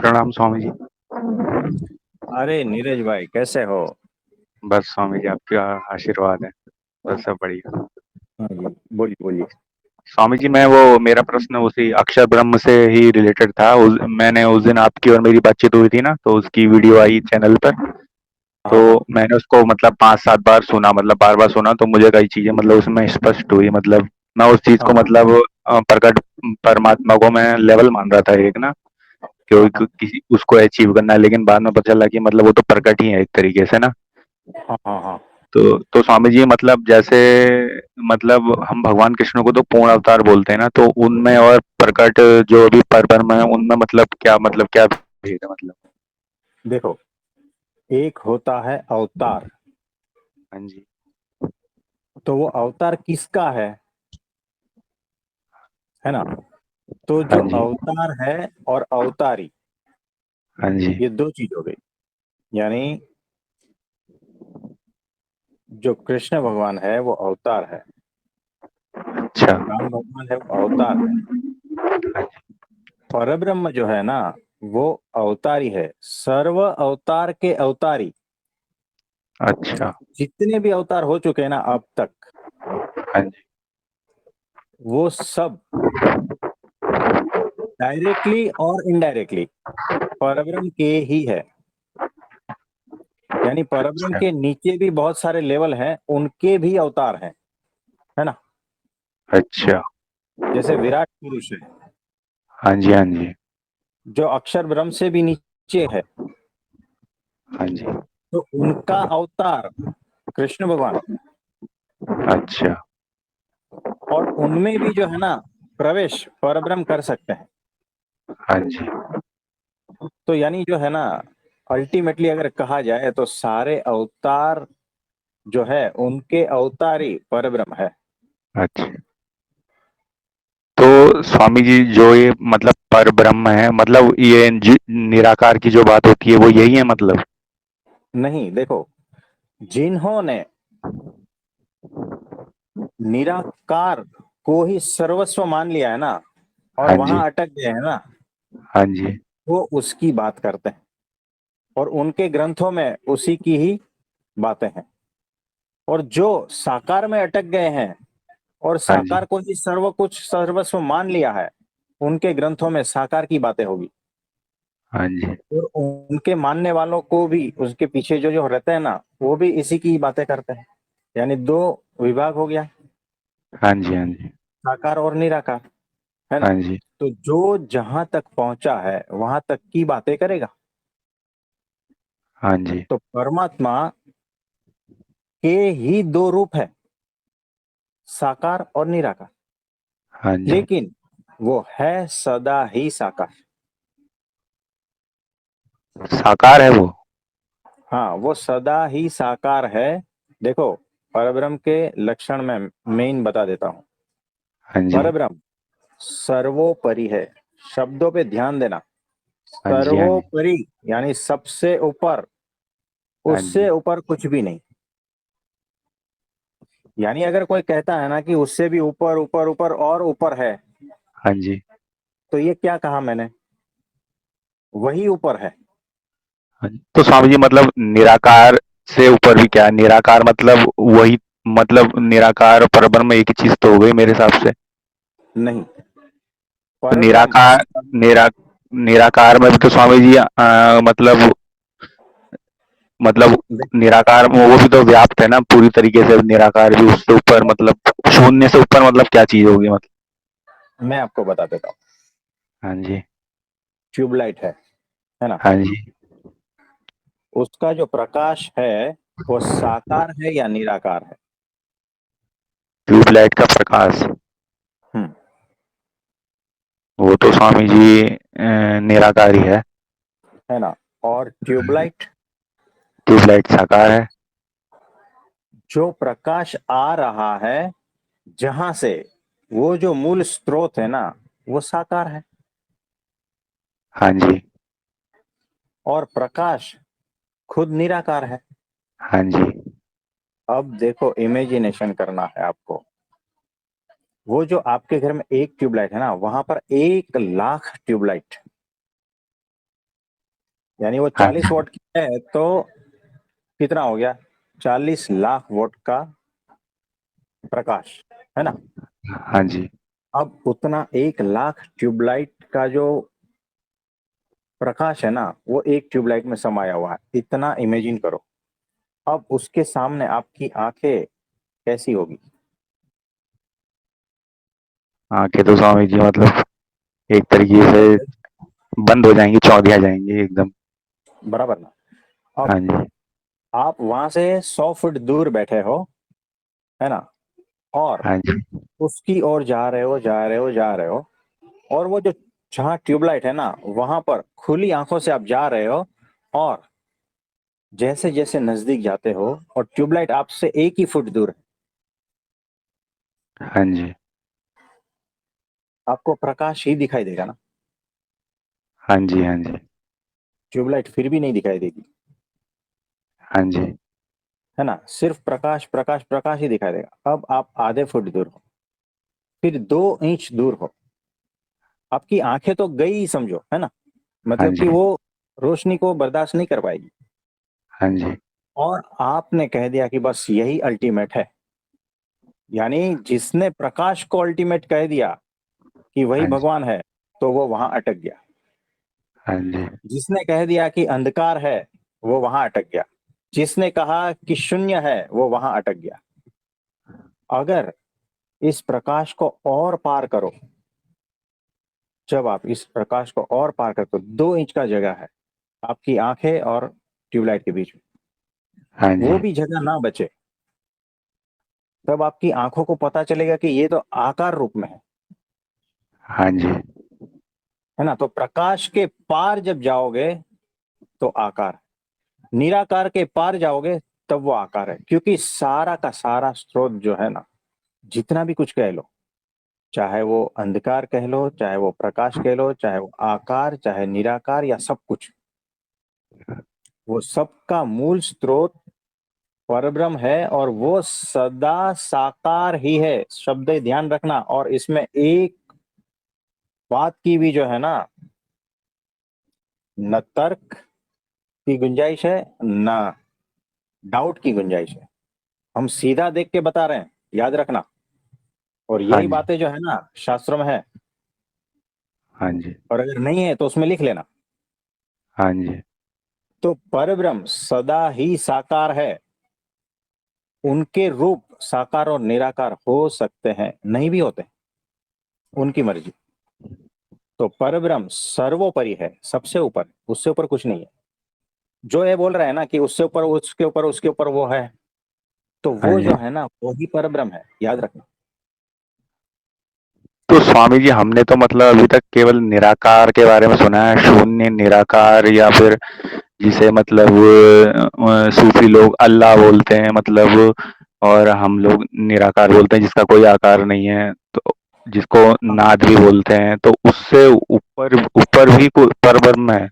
प्रणाम स्वामी जी। अरे नीरज भाई, कैसे हो? बस स्वामी जी आपके आशीर्वाद है। बस सब बढ़िया। हाँ जी, बोलिए बोलिए। स्वामी जी मैं वो मेरा प्रश्न उसी अक्षर ब्रह्म से ही रिलेटेड था। मैंने उस दिन आपकी और मेरी बातचीत हुई थी ना, तो उसकी वीडियो आई चैनल पर। तो हाँ हाँ मैंने उसको मतलब 5-7 बार सुना, मतलब बार बार सुना, तो मुझे कई चीजें मतलब उसमें स्पष्ट हुई। मतलब मैं उस चीज को हाँ मतलब प्रकट परमात्मा को मैं लेवल मान रहा था एक ना, हाँ क्योंकि हाँ किसी उसको अचीव करना है, लेकिन बाद में पता चला कि मतलब वो तो प्रकट ही है एक तरीके से ना। हाँ हाँ हाँ। तो स्वामी जी मतलब जैसे मतलब हम भगवान कृष्ण को तो पूर्ण अवतार बोलते हैं ना, तो उनमें और प्रकट जो भी परब्रह्म है उनमें मतलब क्या भेद है मतलब। देखो, एक होता है अवतार। हाँ जी। तो वो अवतार किसका है ना? तो हाँ जो जी। अवतार है और अवतारी, हाँ जी। ये दो चीज हो गई। यानी जो कृष्ण भगवान है वो अवतार है, अच्छा। राम भगवान है वो अवतार है। परब्रह्म जो है ना, वो अवतारी है, सर्व अवतार के अवतारी। अच्छा। जितने भी अवतार हो चुके हैं ना अब तक, हाँ जी। वो सब डायरेक्टली और इनडायरेक्टली परब्रह्म के ही है। यानी परब्रह्म अच्छा। के नीचे भी बहुत सारे लेवल हैं, उनके भी अवतार हैं, है ना? अच्छा। जैसे विराट पुरुष है, हाँ जी। हाँ जी। जो अक्षर ब्रह्म से भी नीचे है, हाँ जी। तो उनका अवतार कृष्ण भगवान। अच्छा। और उनमें भी जो है ना, प्रवेश परब्रह्म कर सकते हैं। हाँ जी। तो यानी जो है ना, अल्टीमेटली अगर कहा जाए तो सारे अवतार जो है उनके अवतारी परब्रह्म है। अच्छा। तो स्वामी जी जो ये मतलब पर ब्रह्म है, मतलब ये निराकार की जो बात होती है वो यही है मतलब। नहीं, देखो, जिन्होंने निराकार को ही सर्वस्व मान लिया है ना, और हाँ वहां जी। अटक गए हैं ना, हाँ जी। वो उसकी बात करते हैं। और उनके ग्रंथों में उसी की ही बातें हैं। और जो साकार में अटक गए हैं और हाँ जी। साकार को ही सर्व कुछ सर्वस्व मान लिया है, उनके ग्रंथों में साकार की बातें होगी। हाँ जी। और उनके मानने वालों को भी, उसके पीछे जो जो रहते हैं ना, वो भी इसी की बातें करते हैं। यानी दो विभाग हो गया, हाँ जी। हाँ जी। साकार और निराकार, है ना? हाँ जी। तो जो जहां तक पहुंचा है वहां तक की बातें करेगा। हाँ जी। तो परमात्मा के ही दो रूप है, साकार और निराकार। हाँ जी। लेकिन वो है सदा ही साकार। साकार है वो। हाँ, वो सदा ही साकार है। देखो, परब्रह्म के लक्षण में मेन बता देता हूं। हाँ जी। परब्रह्म सर्वोपरि है। शब्दों पे ध्यान देना। हाँ जी। हाँ जी। सर्वोपरि यानी सबसे ऊपर, हाँ उससे जी। ऊपर कुछ भी नहीं। यानी अगर कोई कहता है ना कि उससे भी ऊपर ऊपर ऊपर और ऊपर है, हाँ जी। तो ये क्या कहा मैंने? वही ऊपर है। हाँ जी। तो स्वामी जी मतलब निराकार से ऊपर भी क्या है? निराकार मतलब वही, मतलब निराकार और परब्रह्म एक ही चीज तो हो गई मेरे हिसाब से। नहीं, तो परब्रह्म निरा निराकार में भी तो स्वामी जी मतलब निराकार में वो भी तो व्याप्त है ना पूरी तरीके से। निराकार भी उससे ऊपर मतलब शून्य से ऊपर मतलब क्या चीज होगी मतलब। मैं आपको बता देता हूँ। हाँ जी। ट्यूबलाइट है ना? हाँ जी। उसका जो प्रकाश है, वो साकार है या निराकार है? ट्यूबलाइट का प्रकाश, हम्म। वो तो स्वामी जी निराकारी है। है ना? और ट्यूबलाइट, ट्यूबलाइट साकार है। जो प्रकाश आ रहा है जहां से, वो जो मूल स्रोत है ना, वो साकार है। हाँ जी। और प्रकाश खुद निराकार है। हाँ जी। अब देखो, इमेजिनेशन करना है आपको। वो जो आपके घर में एक ट्यूबलाइट है ना, वहां पर 1 लाख ट्यूबलाइट यानी वो हाँ 40 जी। वोट की है तो कितना हो गया, 40 लाख वोट का प्रकाश, है ना। हाँ जी। अब उतना 1 लाख ट्यूबलाइट का जो प्रकाश है ना, वो एक ट्यूबलाइट में समाया हुआ है, इतना इमेजिन करो। अब उसके सामने आपकी आंखें कैसी होगी। आंखें तो स्वामी जी मतलब एक तरीके से बंद हो जाएंगी, चौंधिया जाएंगी एकदम। बराबर ना। अब हाँ जी। आप वहां से 100 फुट दूर बैठे हो, है ना, और हाँ जी। उसकी ओर जा रहे हो, जा रहे हो, जा रहे हो, और वो जो जहाँ ट्यूबलाइट है ना, वहां पर खुली आंखों से आप जा रहे हो, और जैसे जैसे नजदीक जाते हो और ट्यूबलाइट आपसे 1 ही फुट दूर है, हाँ जी। आपको प्रकाश ही दिखाई देगा ना। हाँ जी। हाँ जी। ट्यूबलाइट फिर भी नहीं दिखाई देगी, हाँ जी। है ना, सिर्फ प्रकाश प्रकाश प्रकाश ही दिखाई देगा। अब आप आधे फुट दूर हो, फिर 2 इंच दूर हो, आपकी आंखें तो गई ही समझो, है ना, हाँ मतलब कि जी। वो रोशनी को बर्दाश्त नहीं कर पाएगी। हाँ जी। और आपने कह दिया कि बस यही अल्टीमेट है, यानी जिसने प्रकाश को अल्टीमेट कह दिया कि वही हाँ जी। भगवान है, तो वो वहां अटक गया। हाँ जी। जिसने कह दिया कि अंधकार है, वो वहां अटक गया। जिसने कहा कि शून्य है, वो वहां अटक गया। अगर इस प्रकाश को और पार करो, जब आप इस प्रकाश को और पार करते हो, 2 इंच का जगह है आपकी आंखें और ट्यूबलाइट के बीच में, हाँ वो जी। भी जगह ना बचे, तब आपकी आंखों को पता चलेगा कि ये तो आकार रूप में हाँ जी। है ना। तो प्रकाश के पार जब जाओगे तो आकार, निराकार के पार जाओगे तब वो आकार है, क्योंकि सारा का सारा स्रोत जो है ना, जितना भी कुछ कह लो, चाहे वो अंधकार कह लो, चाहे वो प्रकाश कह लो, चाहे वो आकार, चाहे निराकार, या सब कुछ, वो सबका मूल स्रोत परब्रह्म है, और वो सदा साकार ही है। शब्द ध्यान रखना। और इसमें एक बात की भी जो है ना, न तर्क की गुंजाइश है, न डाउट की गुंजाइश है। हम सीधा देख के बता रहे हैं, याद रखना। और हाँ यही जी। बातें जो है ना शास्त्रों में है, हाँ जी। और अगर नहीं है तो उसमें लिख लेना। हाँ जी। तो परब्रह्म सदा ही साकार है। उनके रूप साकार और निराकार हो सकते हैं, नहीं भी होते, उनकी मर्जी। तो परब्रह्म सर्वोपरि है, सबसे ऊपर, उससे ऊपर कुछ नहीं है। जो ये बोल रहा है ना कि उससे ऊपर, उसके ऊपर, उसके ऊपर वो है, तो हाँ वो जी। जो है ना, वो ही परब्रह्म है, याद रखना। तो स्वामी जी हमने तो मतलब अभी तक केवल निराकार के बारे में सुना है, शून्य निराकार, या फिर जिसे मतलब सूफी लोग अल्लाह बोलते हैं मतलब, और हम लोग निराकार बोलते हैं जिसका कोई आकार नहीं है, तो जिसको हाँ नाद भी बोलते हैं, तो उससे ऊपर ऊपर भी कोई परब्रह्म है।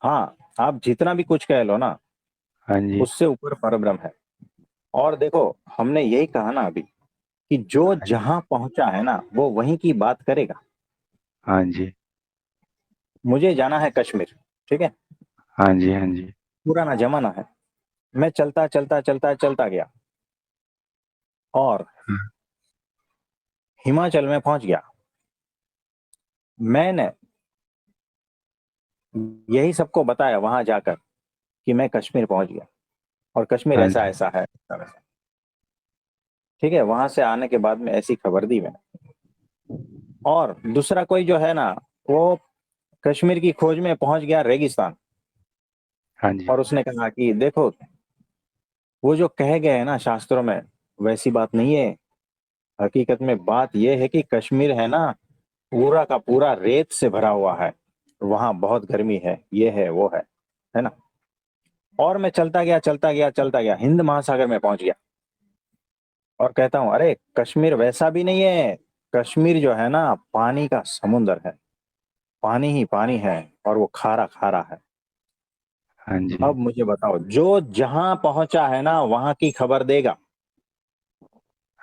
हाँ, आप जितना भी कुछ कह लो ना, हाँ जी। उससे ऊपर परब्रह्म है। और देखो, हमने यही कहा ना अभी, कि जो हाँ जी। जहां पहुंचा है ना, वो वहीं की बात करेगा। हाँ जी। मुझे जाना है कश्मीर, ठीक है, हाँ जी। हाँ जी। पुराना जमाना है। मैं चलता चलता चलता चलता गया, और हिमाचल में पहुंच गया। मैंने यही सबको बताया वहां जाकर कि मैं कश्मीर पहुंच गया, और कश्मीर हाँ ऐसा जी। ऐसा है, ठीक है। वहां से आने के बाद में ऐसी खबर दी मैंने। और दूसरा कोई जो है ना, वो कश्मीर की खोज में पहुंच गया रेगिस्तान, हाँ जी। और उसने कहा कि देखो, वो जो कहे गए हैं ना शास्त्रों में, वैसी बात नहीं है। हकीकत में बात यह है कि कश्मीर है ना, पूरा का पूरा रेत से भरा हुआ है, वहां बहुत गर्मी है, ये है वो है ना। और मैं चलता गया, चलता गया, चलता गया, हिंद महासागर में पहुंच गया, और कहता हूँ अरे कश्मीर वैसा भी नहीं है। कश्मीर जो है ना, पानी का समुंदर है, पानी ही पानी है, और वो खारा खारा है। हाँ जी। अब मुझे बताओ, जो जहां पहुंचा है ना, वहां की खबर देगा,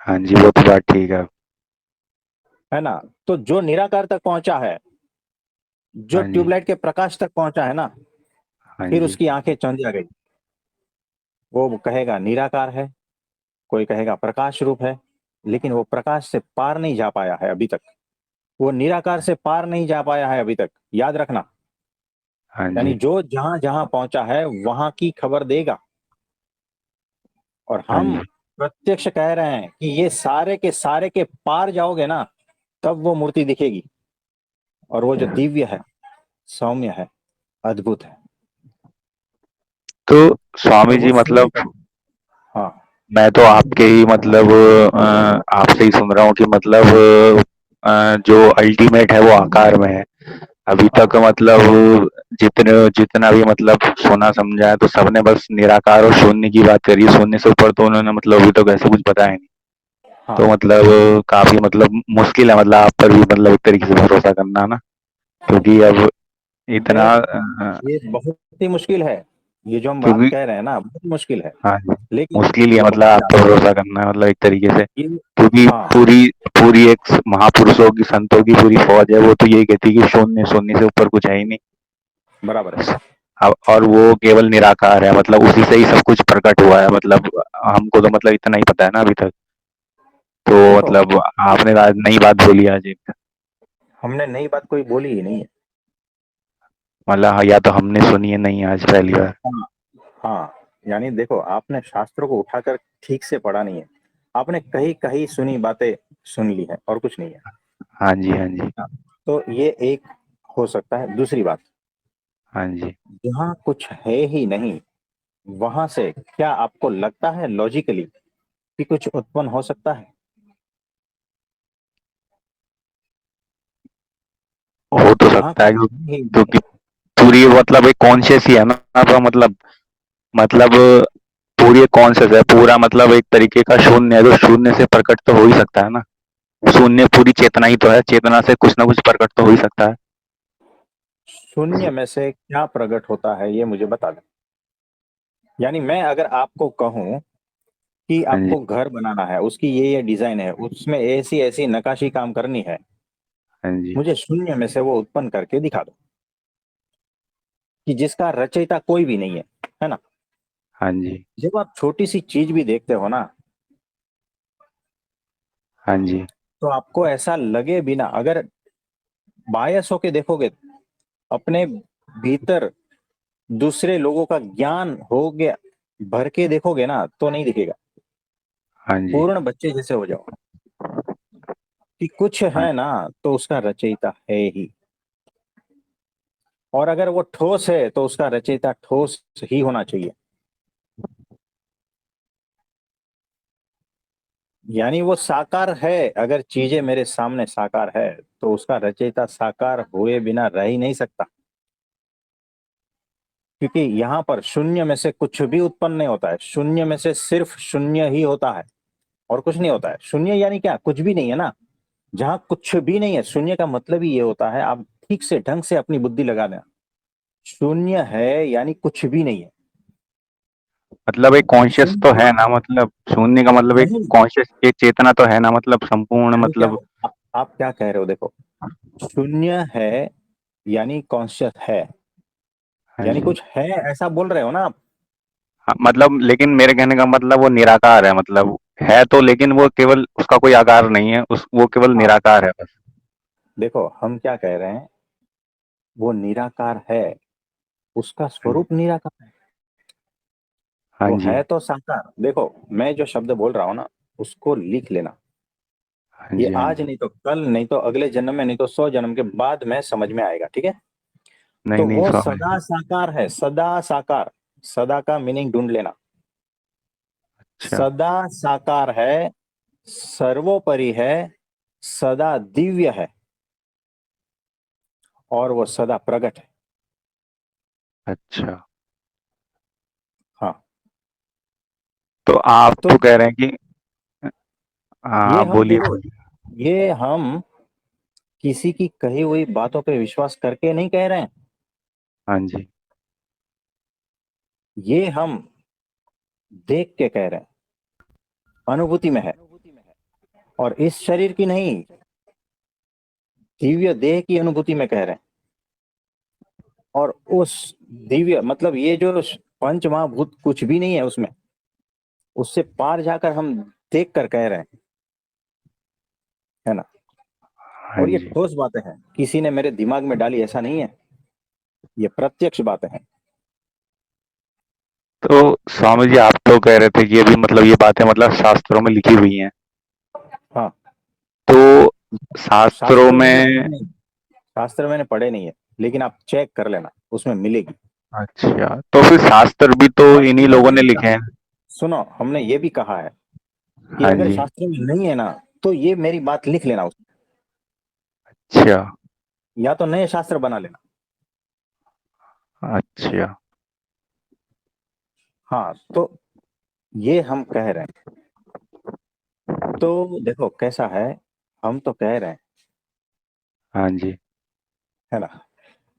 हाँ जी, वो तो बात ठीक है। है ना। तो जो निराकार तक पहुंचा है, जो हाँ जी। ट्यूबलाइट के प्रकाश तक पहुंचा है ना, हाँ फिर जी, उसकी आंखें चंदिया गई। वो कहेगा निराकार है, कोई कहेगा प्रकाश रूप है, लेकिन वो प्रकाश से पार नहीं जा पाया है अभी तक। वो निराकार से पार नहीं जा पाया है अभी तक, याद रखना। हाँ यानी जी, जो जहां जहां पहुंचा है वहां की खबर देगा। और हाँ हम जी। प्रत्यक्ष कह रहे हैं कि ये सारे के पार जाओगे ना, तब वो मूर्ति दिखेगी। और वो जो दिव्य है, सौम्य है, अद्भुत है। तो स्वामी और वो जी शून्य मतलब का। हाँ। मैं तो आपके ही मतलब आपसे ही सुन रहा हूँ कि मतलब जो अल्टीमेट है वो आकार में है। अभी हाँ। तक मतलब जितने जितना भी मतलब सुना समझा है तो सबने बस निराकार और शून्य की बात करी है। शून्य से ऊपर तो उन्होंने मतलब अभी तक ऐसा कुछ बताया नहीं। तो हाँ। मतलब काफी मतलब मुश्किल है मतलब आप पर भी मतलब एक तरीके से भरोसा करना ना, क्योंकि अब ये इतना ये बहुत ही मुश्किल है। ये जो हम बात क्योंकि कह रहे हैं ना, बहुत मुश्किल है। हाँ जी, लेकिन मुश्किल ही है ये मतलब हो आप पे जाता भरोसा करना मतलब एक तरीके से, है। ये। क्योंकि हाँ। पूरी पूरी एक महापुरुषों की संतों की पूरी फौज है, वो तो यही कहती है कि शून्य शून्य से ऊपर कुछ है ही नहीं। बराबर है। अब और वो केवल निराकार है, मतलब उसी से ही सब कुछ प्रकट हुआ है। मतलब हमको तो मतलब इतना ही पता है ना अभी तक। तो देखो, मतलब आपने आज नई बात बोली आज एक। हमने नई बात कोई बोली ही नहीं है। मतलब हाँ, या तो हमने सुनी है नहीं आज पहली बार। हाँ। हाँ। यानी देखो, आपने शास्त्रों को उठाकर ठीक से पढ़ा नहीं है। आपने कहीं कहीं सुनी बातें सुन ली है, और कुछ नहीं है। हाँ जी, हाँ जी, हाँ। तो ये एक हो सकता है। दूसरी बात, हाँ जी। जहाँ कुछ है ही नहीं, वहां से क्या आपको लगता है लॉजिकली कि कुछ उत्पन्न हो सकता है? हो तो जहाँ सकता कुछ है है ही नहीं। क्योंकि पूरी मतलब एक कॉन्शियस ही है ना। तो मतलब पूरी कॉन्शियस है पूरा, मतलब एक तरीके का शून्य है, तो शून्य से प्रकट तो हो ही सकता है ना। शून्य पूरी चेतना ही तो है, चेतना से कुछ ना कुछ प्रकट तो हो ही सकता है। शून्य में से क्या प्रकट होता है, ये मुझे बता दो। यानी मैं अगर आपको कहूं कि हाँ जी, आपको घर बनाना है, उसकी ये डिजाइन है, उसमें ऐसी ऐसी नकाशी काम करनी है, हाँ जी, मुझे शून्य में से वो उत्पन्न करके दिखा दो, कि जिसका रचयिता कोई भी नहीं है ना। हाँ जी, जब आप छोटी सी चीज भी देखते हो ना, हाँ जी, तो आपको ऐसा लगे बिना, अगर बायस होके देखोगे, अपने भीतर दूसरे लोगों का ज्ञान हो गया भर के देखोगे ना, तो नहीं दिखेगा। हाँ जी, पूर्ण बच्चे जैसे हो जाओ कि कुछ हाँ, है ना, तो उसका रचयिता है ही। और अगर वो ठोस है तो उसका रचयिता ठोस ही होना चाहिए। यानी वो साकार है। अगर चीजें मेरे सामने साकार है, तो उसका रचयिता साकार हुए बिना रह ही नहीं सकता। क्योंकि यहाँ पर शून्य में से कुछ भी उत्पन्न नहीं होता है। शून्य में से सिर्फ शून्य ही होता है, और कुछ नहीं होता है। शून्य यानी क्या? कुछ भी नहीं है ना। जहां कुछ भी नहीं है, शून्य का मतलब ही ये होता है। आप ठीक से ढंग से अपनी बुद्धि लगा देना। शून्य है यानी कुछ भी नहीं है। मतलब एक कॉन्शियस तो शून्य है ना, मतलब शून्य का मतलब एक नहीं। कॉन्शियस एक चेतना तो है ना, मतलब संपूर्ण यानी क्या? मतलब। आप क्या कह रहे हो? देखो, शून्य है यानी कॉन्शियस है, हाँ यानी जी, कुछ है, ऐसा बोल रहे हो ना आप? हाँ, मतलब लेकिन मेरे कहने का मतलब वो निराकार है, मतलब है तो, लेकिन वो केवल उसका कोई आकार नहीं है, उस वो केवल हाँ। निराकार है बस। देखो, हम क्या कह रहे हैं, वो निराकार है, उसका हाँ जी, स्वरूप निराकार है। हाँ वो जी, है तो साकार। देखो, मैं जो शब्द बोल रहा हूं ना, उसको लिख लेना। हाँ ये जी, हाँ आज जी। नहीं तो कल, नहीं तो अगले जन्म में, नहीं तो 100 जन्म के बाद में समझ में आएगा, ठीक है? नहीं तो नहीं वो स्वामी सदा जी। साकार है, सदा साकार। सदा का मीनिंग ढूंढ लेना। अच्छा, सदा साकार है, सर्वोपरि है, सदा दिव्य है, और वो सदा प्रकट है। अच्छा। हाँ। तो आप तो तो कह रहे हैं कि हाँ, ये आप हम बोलिए देखो, बोलिए। ये हम किसी की कही हुई बातों पे विश्वास करके नहीं कह रहे हैं। हाँ जी, ये हम देख के कह रहे हैं, अनुभूति में है। और इस शरीर की नहीं, दिव्य देह की अनुभूति में कह रहे हैं। और उस दिव्य मतलब ये जो पंच महाभूत कुछ भी नहीं है उसमें, उससे पार जाकर हम देख कर कह रहे हैं, है ना। हाँ और ये जी। ठोस बातें हैं, किसी ने मेरे दिमाग में डाली ऐसा नहीं है, ये प्रत्यक्ष बातें हैं। तो स्वामी जी आप तो कह रहे थे कि अभी मतलब ये बातें मतलब शास्त्रों में लिखी हुई हैं, हाँ, तो शास्त्रों शास्त्र मैंने पढ़े में। नहीं, शास्त्र मैंने पढ़े नहीं है, लेकिन आप चेक कर लेना, उसमें मिलेगी। अच्छा, तो फिर शास्त्र भी तो और इन्हीं हमने लोगों ये ने भी लिखे कहा, हैं। सुनो, हमने ये भी कहा है कि हाँ अगर जी। शास्त्र में नहीं है ना, तो ये मेरी बात लिख लेना उसमें, अच्छा। या तो नए शास्त्र बना लेना। अच्छा। हाँ, तो ये हम कह रहे हैं। तो देखो कैसा है, हम तो कह रहे हैं, हाँ जी। है ना,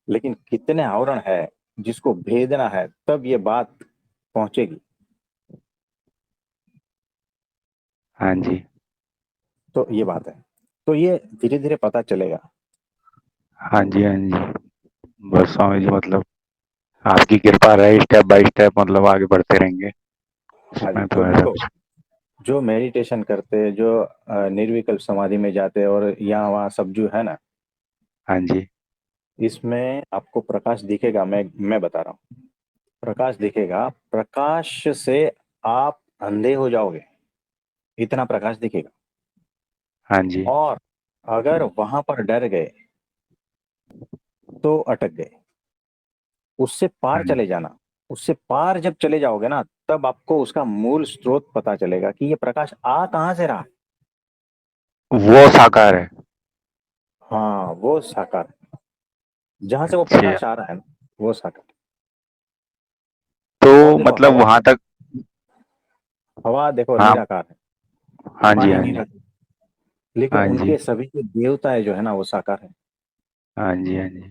लेकिन कितने आवरण है जिसको भेदना है, तब ये बात पहुंचेगी। हाँ जी। तो ये बात है, तो ये धीरे धीरे पता चलेगा। हाँ जी। हाँ जी। बस स्वामी जी मतलब आपकी कृपा रहे, स्टेप बाय स्टेप मतलब आगे बढ़ते रहेंगे, हाँ जी, इसमें तो तो ऐसा देखो, कुछ। जो मेडिटेशन करते, जो निर्विकल्प समाधि में जाते और यहाँ वहाँ सब जो है ना, हाँ जी। इसमें आपको प्रकाश दिखेगा। मैं बता रहा हूँ, प्रकाश दिखेगा, प्रकाश से आप अंधे हो जाओगे, इतना प्रकाश दिखेगा। हाँ जी। और अगर वहां पर डर गए तो अटक गए, उससे पार हाँ जी। चले जाना। उससे पार जब चले जाओगे ना, तब आपको उसका मूल स्रोत पता चलेगा कि ये प्रकाश आ कहां से रहा। वो साकार है। हाँ, वो साकार है, जहां से वो अच्छा। प्रकाश आ रहा है ना, वो साकार। तो और देखो मतलब हवा, वहां तक। हवा देखो हाँ। निराकार है, हाँ जी। पानी हाँ जी। निराकार, लेकिन हाँ जी। उनके सभी के देवताएं जो है ना, वो साकार है। हाँ जी। हाँ जी।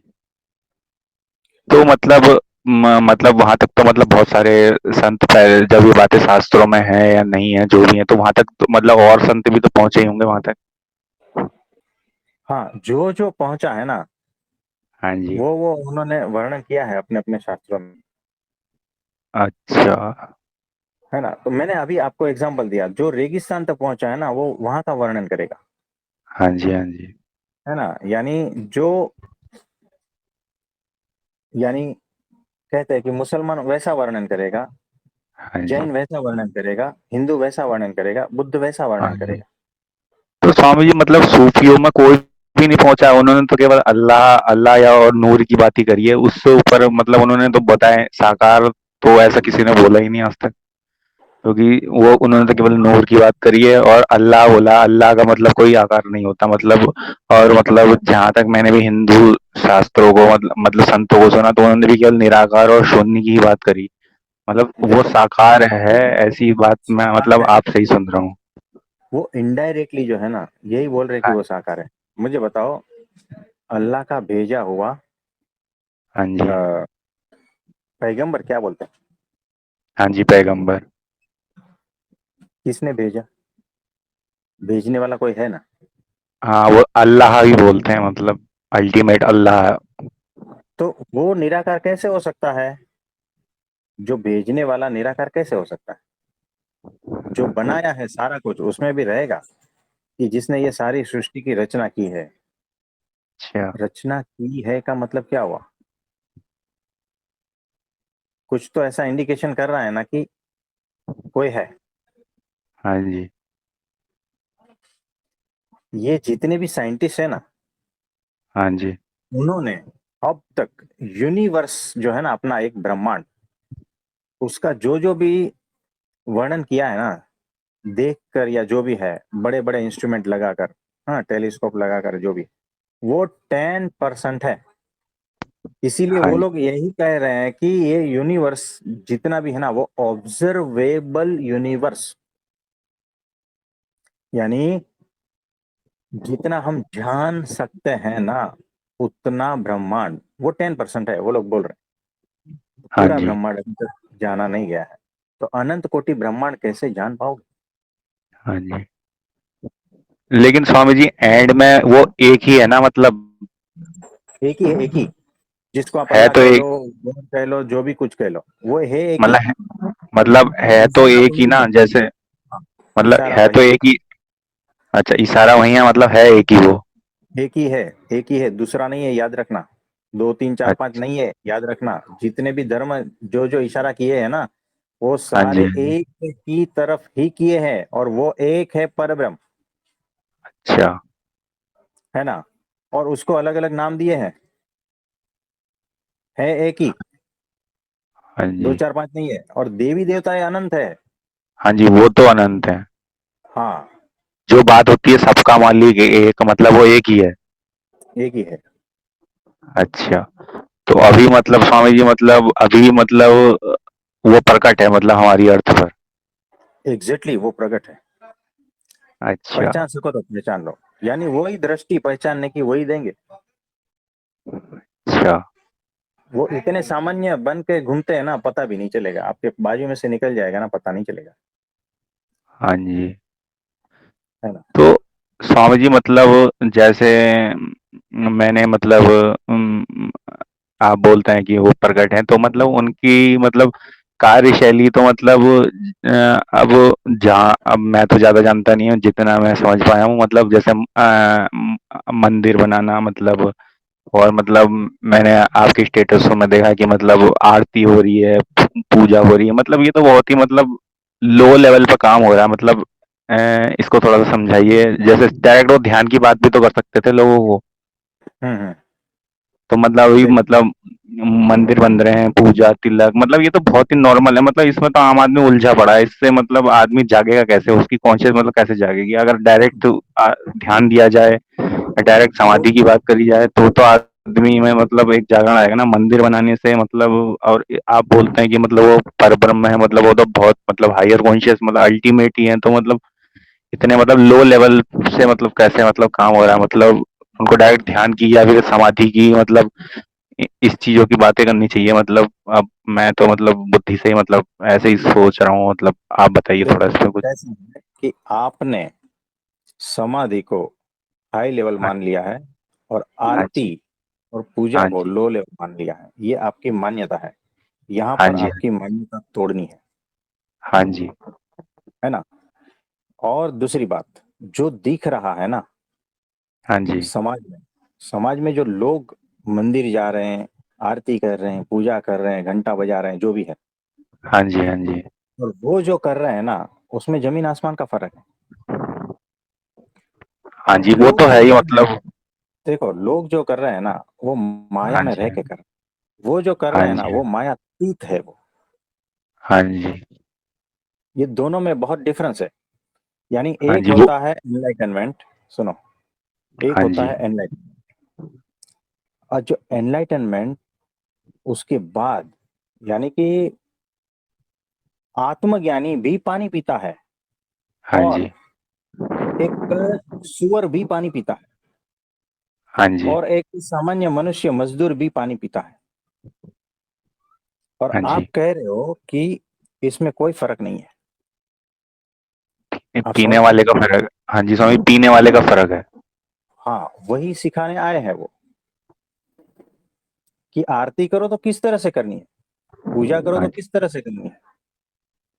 तो मतलब मतलब वहां तक तो मतलब बहुत सारे संत पहले जब ये बातें शास्त्रों में है या नहीं है जो भी है, तो वहां तक तो मतलब और संत भी तो पहुंचे ही होंगे वहां तक। हाँ, जो जो पहुंचा है ना, हाँ जी। वो उन्होंने वर्णन किया है अपने अपने शास्त्रों में, अच्छा। है ना। तो मैंने अभी आपको एग्जांपल दिया, जो रेगिस्तान तक पहुंचा है ना, वो वहां का वर्णन करेगा, हाँ जी। हाँ जी। है ना। यानी जो, यानी कहते हैं कि मुसलमान वैसा वर्णन करेगा, हाँ जी। जैन वैसा वर्णन करेगा, हिंदू वैसा वर्णन करेगा, बुद्ध वैसा हाँ वर्णन जी। करेगा। तो स्वामी जी मतलब सूफियों में कोई भी नहीं पहुंचा, उन्होंने तो केवल अल्लाह अल्लाह या और नूर की बात ही करी है, उससे ऊपर मतलब उन्होंने तो बताए साकार, तो ऐसा किसी ने बोला ही नहीं आज तक, क्योंकि वो उन्होंने तो केवल नूर की बात करी है और अल्लाह बोला, अल्लाह का मतलब कोई आकार नहीं होता मतलब। और मतलब जहां तक मैंने भी हिंदू शास्त्रों को मतलब संतों को सुना, तो उन्होंने भी केवल निराकार और शून्य की ही बात करी, मतलब वो देखो, साकार है, ऐसी बात मैं साकार मतलब है, आपसे ही सुन रहा हूँ। वो इनडायरेक्टली जो है ना, यही बोल रहे कि हाँ। वो साकार है। मुझे बताओ, अल्लाह का भेजा हुआ हाँ जी। अ, पैगंबर क्या बोलते हैं, हाँ जी, पैगंबर। किसने भेजा, भेजने वाला कोई है ना। हाँ, वो अल्लाह ही बोलते हैं मतलब अल्टीमेट अल्लाह। तो वो निराकार कैसे हो सकता है, जो भेजने वाला निराकार कैसे हो सकता है। जो बनाया है सारा कुछ, उसमें भी रहेगा कि जिसने ये सारी सृष्टि की रचना की है। अच्छा। रचना की है का मतलब क्या हुआ, कुछ तो ऐसा इंडिकेशन कर रहा है ना कि कोई है। हाँ जी। ये जितने भी साइंटिस्ट है ना, हाँ जी। उन्होंने अब तक यूनिवर्स जो है ना, अपना एक ब्रह्मांड, उसका जो जो भी वर्णन किया है ना, देख कर या जो भी है, बड़े बड़े इंस्ट्रूमेंट लगाकर, हाँ, टेलीस्कोप लगाकर, जो भी, वो 10% है। इसीलिए हाँ वो जी। लोग यही कह रहे हैं कि ये यूनिवर्स जितना भी है ना, वो ऑब्जर्वेबल यूनिवर्स, यानी जितना हम जान सकते हैं ना, उतना ब्रह्मांड, वो 10% है, वो लोग बोल रहे हैं। हाँ पूरा जी। ब्रह्मांड अभी तक जाना नहीं गया है। तो अनंत कोटि ब्रह्मांड कैसे जान पाओगे। हाँ जी। लेकिन स्वामी जी एंड में वो एक ही है ना मतलब। एक ही है, एक ही। जिसको आप है अल्लाह तो कह एक, लो, गॉड कह लो, जो भी कुछ कह लो, वो है एक ही। मतलब है तो इशारा एक ही वही ना, है। जैसे हाँ, मतलब इशारा है तो वही है। एक ही। अच्छा, इशारा वही है, मतलब है एक ही वो। एक ही है, एक ही है, दूसरा नहीं है, याद रखना। दो तीन चार पांच अच्छा। नहीं है, याद रखना। जितने भी धर्म जो जो इशारा किए हैं ना, वो हाँ सारे जी। एक की तरफ ही किए हैं, और वो एक है परब्रह्म। अच्छा। है ना। और उसको अलग अलग नाम दिए हैं, है एक ही। हाँ दो जी। चार पांच नहीं है, और देवी देवता अनंत है। हाँ जी, वो तो अनंत है। हाँ, जो बात होती है सबका मालिक एक, मतलब वो एक ही है। एक ही है। अच्छा। तो अभी मतलब स्वामी जी, मतलब अभी मतलब वो प्रकट है मतलब हमारी अर्थ पर। एग्जैक्टली, वो प्रकट है। अच्छा। पहचान सको तो पहचान लो, यानी वही दृष्टि पहचानने की वही देंगे। अच्छा। वो इतने सामान्य बन के घूमते हैं ना, पता भी नहीं चलेगा, आपके बाजू में से निकल जाएगा ना, पता नहीं चलेगा। हाँ जी। है ना। तो स्वामी जी मतलब जैसे मैंने मतलब आप बोलते हैं कि वो प्रकट हैं, तो मतलब उनकी मतलब कार्यशैली तो मतलब अब जहाँ, अब मैं तो ज्यादा जानता नहीं हूँ, जितना मैं समझ पाया हूँ मतलब जैसे मंदिर बनाना मतलब, और मतलब मैंने आपके स्टेटसों में देखा कि मतलब आरती हो रही है, पूजा हो रही है, मतलब ये तो बहुत ही मतलब लो लेवल पे काम हो रहा है मतलब। इसको थोड़ा सा समझाइए, जैसे डायरेक्ट वो ध्यान की बात भी तो कर सकते थे लोगों को। हम्म। तो मतलब अभी देखो, मतलब मंदिर बन रहे हैं, पूजा तिलक, मतलब ये तो बहुत ही नॉर्मल है, मतलब इसमें तो आम आदमी उलझा पड़ा है, इससे मतलब आदमी जागेगा कैसे, उसकी कॉन्शियस मतलब कैसे जागेगी अगर डायरेक्ट ध्यान दिया जाए, डायरेक्ट वो समाधि की बात करी जाए, तो आदमी में मतलब एक जागरण आएगा ना मंदिर बनाने से मतलब। और आप बोलते हैं कि मतलब वो परब्रह्म है, मतलब वो तो बहुत मतलब हायर कॉन्शियस मतलब अल्टीमेट ही है, तो मतलब इतने मतलब लो लेवल से मतलब कैसे मतलब काम हो रहा है, मतलब उनको डायरेक्ट ध्यान की या फिर समाधि की मतलब इस चीजों की बातें करनी चाहिए मतलब। अब मैं तो मतलब बुद्धि से ही मतलब ऐसे ही सोच रहा हूँ, मतलब आप बताइए थोड़ा देखो इसमें कुछ। कैसे है कि आपने समाधि को हाई लेवल हाँ। मान लिया है, और हाँ आरती जी। और पूजा हाँ को जी। लो लेवल मान लिया है। ये आपकी मान्यता है। यहाँ हाँ पर जी। आपकी मान्यता तोड़नी हाँ जी। है ना। और दूसरी बात, जो दिख रहा है ना हाँ जी। समाज में, समाज में जो लोग मंदिर जा रहे हैं, आरती कर रहे हैं, पूजा कर रहे हैं, घंटा बजा रहे हैं, जो भी है, हाँ जी। हाँ जी। और वो जो कर रहे हैं ना, उसमें जमीन आसमान का फर्क है। हाँ जी, वो लोग तो जो है ही कर रहे हैं, मतलब। देखो लोग जो कर रहे हैं ना, वो माया हाँ में जी। रह के कर रहे हैं। वो जो कर हाँ रहे हैं ना, जी। वो मायातीत है वो। हाँ जी। ये दोनों में बहुत डिफरेंस है। यानी हाँ एक जी। वो। होता है एनलाइटनमेंट, सुनो, एक हाँ होता जी। है एनलाइटनमेंट, और जो एनलाइटनमेंट उसके बाद, यानी कि आत्मज्ञानी भी पानी पीता है, हाँ और जी। एक सुअर भी पानी पीता है, हाँ जी। और एक सामान्य मनुष्य मजदूर भी पानी पीता है। और हाँ आप जी। कह रहे हो कि इसमें कोई फर्क नहीं है। ये आप पीने समझ पा वाले रहे का फर्क है। हाँ जी स्वामी, पीने वाले का फर्क है। हो? हाँ, वही सिखाने आए हैं वो, कि आरती करो तो किस तरह से करनी है, पूजा करो हाँ तो जी। किस तरह से करनी है।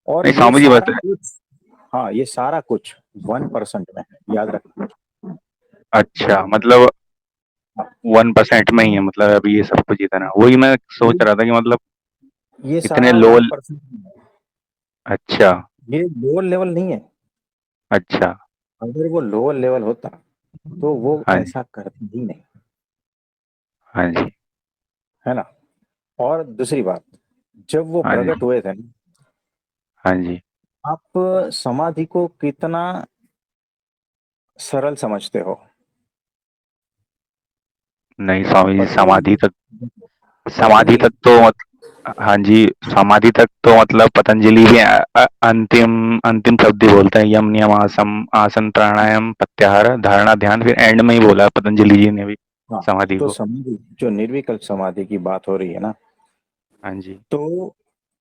और नहीं ये स्वामी जी सारा बताए। कुछ, हाँ, ये सारा कुछ 1% में है, याद रखना। अच्छा, मतलब हाँ, 1% में ही है मतलब अभी ये सब कुछ इतना, वही मैं सोच रहा था कि मतलब ये इतने सारा लो। 1% में है। अच्छा। ये लोअर लेवल नहीं है। अच्छा। अगर वो लोअर लेवल होता तो वो हाँ जी। ऐसा करते ही नहीं। हाँ जी। है ना। और दूसरी बात, जब वो हाँ प्रकट जी। हुए थे ना, हाँ जी। आप समाधि को कितना सरल समझते हो? नहीं स्वामी जी, पतंजलि, समाधि पतंजलि, तक तो मत हाँ जी, समाधि तक तो मतलब पतंजलि भी अंतिम अंतिम शब्द ही बोलते हैं, यम नियम आसन आसन प्राणायाम प्रत्याहार धारणा ध्यान, फिर एंड में ही बोला है पतंजलि जी ने भी हाँ, समाधि तो को। समाधि, जो निर्विकल्प समाधि की बात हो रही है ना, हाँ जी। तो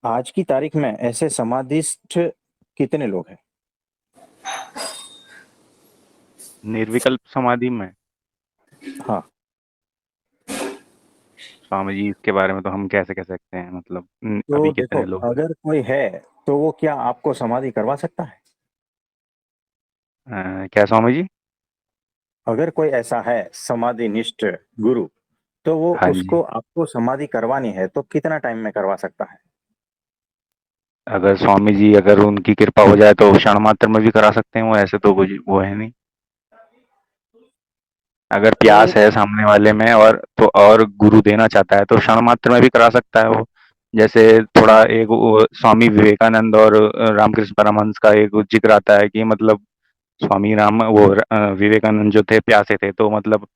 आज की तारीख में ऐसे समाधिस्थ कितने लोग हैं? निर्विकल्प समाधि में हाँ, स्वामी जी इसके बारे में तो हम कैसे कह सकते हैं, मतलब तो अभी देखो, कितने लोग। अगर कोई है तो वो क्या आपको समाधि करवा सकता है? क्या स्वामी जी? अगर कोई ऐसा है समाधि निष्ठ गुरु, तो वो हाँ जी। उसको आपको समाधि करवानी है तो कितना टाइम में करवा सकता है? अगर स्वामी जी, अगर उनकी कृपा हो जाए तो क्षण मात्र में भी करा सकते हैं वो, ऐसे तो कुछ वो है नहीं। अगर तो प्यास है सामने वाले में और तो और गुरु देना चाहता है तो क्षण मात्र में भी करा सकता है वो। जैसे थोड़ा एक वो स्वामी विवेकानंद और रामकृष्ण परमहंस का एक जिक्र आता है कि मतलब स्वामी राम वो विवेकानंद जो थे प्यासे थे, तो मतलब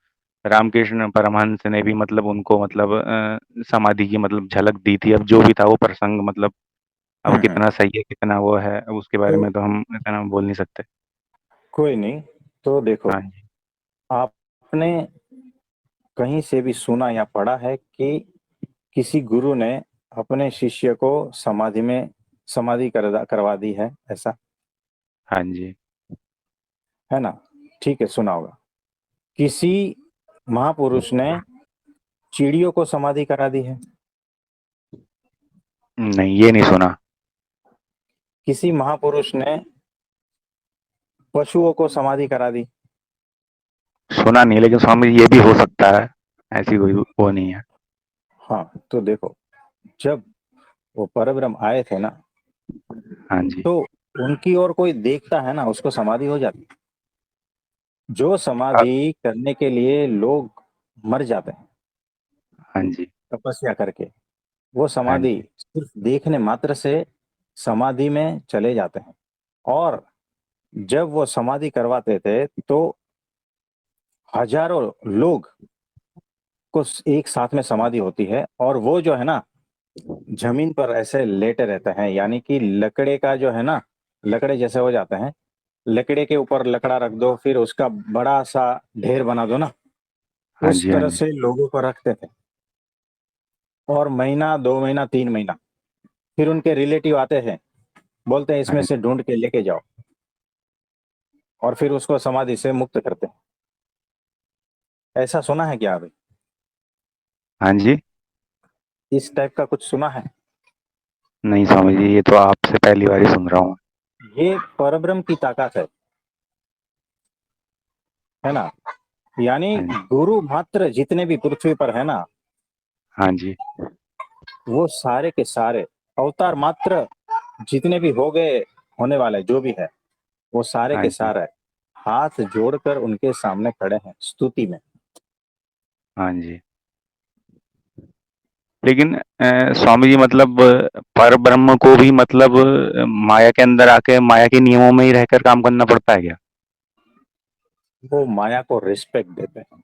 रामकृष्ण परमहंस ने भी मतलब उनको मतलब समाधि की मतलब झलक दी थी। अब जो भी था वो प्रसंग मतलब अब कितना सही है कितना वो है, अब उसके बारे तो में तो हम इतना बोल नहीं सकते। कोई नहीं। तो देखो, हाँ जी। आपने कहीं से भी सुना या पढ़ा है कि किसी गुरु ने अपने शिष्य को समाधि करवा दी है, ऐसा? हाँ जी। है ना? ठीक है, सुना होगा। किसी महापुरुष ने चिड़ियों को समाधि करा दी है। नहीं, ये नहीं सुना। किसी महापुरुष ने पशुओं को समाधि करा दी। सुना नहीं, लेकिन स्वामी जी ये भी हो सकता है, ऐसी कोई वो नहीं है। हाँ, तो देखो, जब वो परब्रह्म आए थे ना, हाँ जी। तो उनकी ओर कोई देखता है ना, उसको समाधि हो जाती है। जो अ, समाधि करने के लिए लोग मर जाते हैं हाँ जी। तपस्या करके, वो हाँ समाधि जी। सिर्फ देखने मात्र से समाधि में चले जाते हैं। और जब वो समाधि करवाते थे तो हजारों लोग को एक साथ में समाधि होती है, और वो जो है ना, जमीन पर ऐसे लेटे रहते हैं, यानी कि लकड़े का जो है ना, लकड़े जैसे हो जाते हैं। लकड़े के ऊपर लकड़ा रख दो, फिर उसका बड़ा सा ढेर बना दो ना, हाँ उस जी। हाँ तरह जी। से लोगों को रखते थे। और महीना, 2 महीना, 3 महीना, फिर उनके रिलेटिव आते हैं, बोलते हैं इसमें हाँ से ढूंढ के लेके जाओ, और फिर उसको समाधि से मुक्त करते हैं। ऐसा सुना है क्या अभी? हाँ जी। इस टाइप का कुछ सुना है? नहीं स्वामी जी, ये तो आपसे पहली बार ही सुन रहा हूँ। ये परब्रह्म की ताकत है ना? यानी हाँ जी। गुरु मात्र जितने भी पृथ्वी पर है ना, हाँ जी। वो सारे के सारे अवतार मात्र जितने भी हो गए, होने वाले जो भी है, वो सारे हाँ के जी। सारे हाथ जोड़कर उनके सामने खड़े हैं स्तुति में। हाँ जी। लेकिन स्वामी जी मतलब पर ब्रह्म को भी मतलब माया के अंदर आके माया के नियमों में ही रहकर काम करना पड़ता है क्या? वो माया को रिस्पेक्ट देते हैं,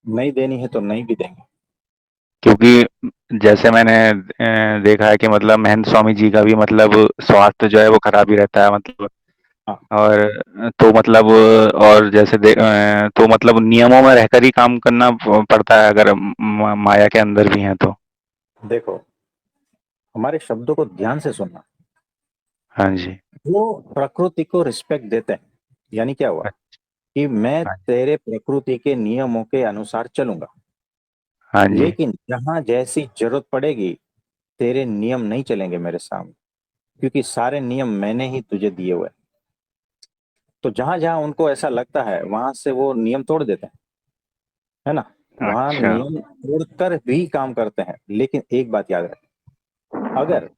नहीं देनी है तो नहीं भी देंगे। क्योंकि जैसे मैंने देखा है कि मतलब महंत स्वामी जी का भी मतलब स्वास्थ्य जो है वो खराब ही रहता है मतलब। हाँ, और तो मतलब और जैसे तो मतलब नियमों में रहकर ही काम करना पड़ता है अगर माया के अंदर भी हैं तो। देखो, हमारे शब्दों को ध्यान से सुनना। हाँ जी। वो प्रकृति को रिस्पेक्ट देते हैं, यानी क्या हुआ कि मैं हाँ तेरे प्रकृति के नियमों के अनुसार चलूंगा, हाँ जी। लेकिन जहां जैसी जरूरत पड़ेगी, तेरे नियम नहीं चलेंगे मेरे सामने, क्योंकि सारे नियम मैंने ही तुझे दिए हुए हैं। तो जहां जहां उनको ऐसा लगता है, वहां से वो नियम तोड़ देते हैं, है ना? वहां अच्छा। नियम तोड़कर भी काम करते हैं, लेकिन एक बात याद रखें, अगर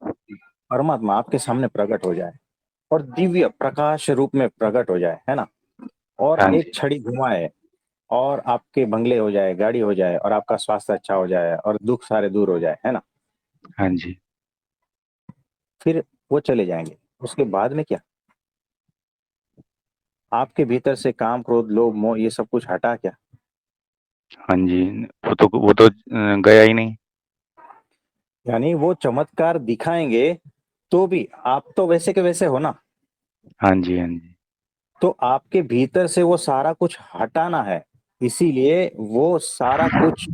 परमात्मा आपके सामने प्रकट हो जाए और दिव्य प्रकाश रूप में प्रकट हो जाए, है ना, और हाँ एक जी। छड़ी घुमाए, और आपके बंगले हो जाए, गाड़ी हो जाए, और आपका स्वास्थ्य अच्छा हो जाए, और दुख सारे दूर हो जाए, है ना, हाँ जी। फिर वो चले जाएंगे। उसके बाद में क्या? आपके भीतर से काम, क्रोध, लोभ, मोह, ये सब कुछ हटा क्या? हाँ जी। वो तो गया ही नहीं। यानी वो चमत्कार दिखाएंगे, तो भी आप तो वैसे के वैसे हो ना। हाँ जी। हाँ जी। तो आपके भीतर से वो सारा कुछ हटाना है, इसीलिए वो सारा कुछ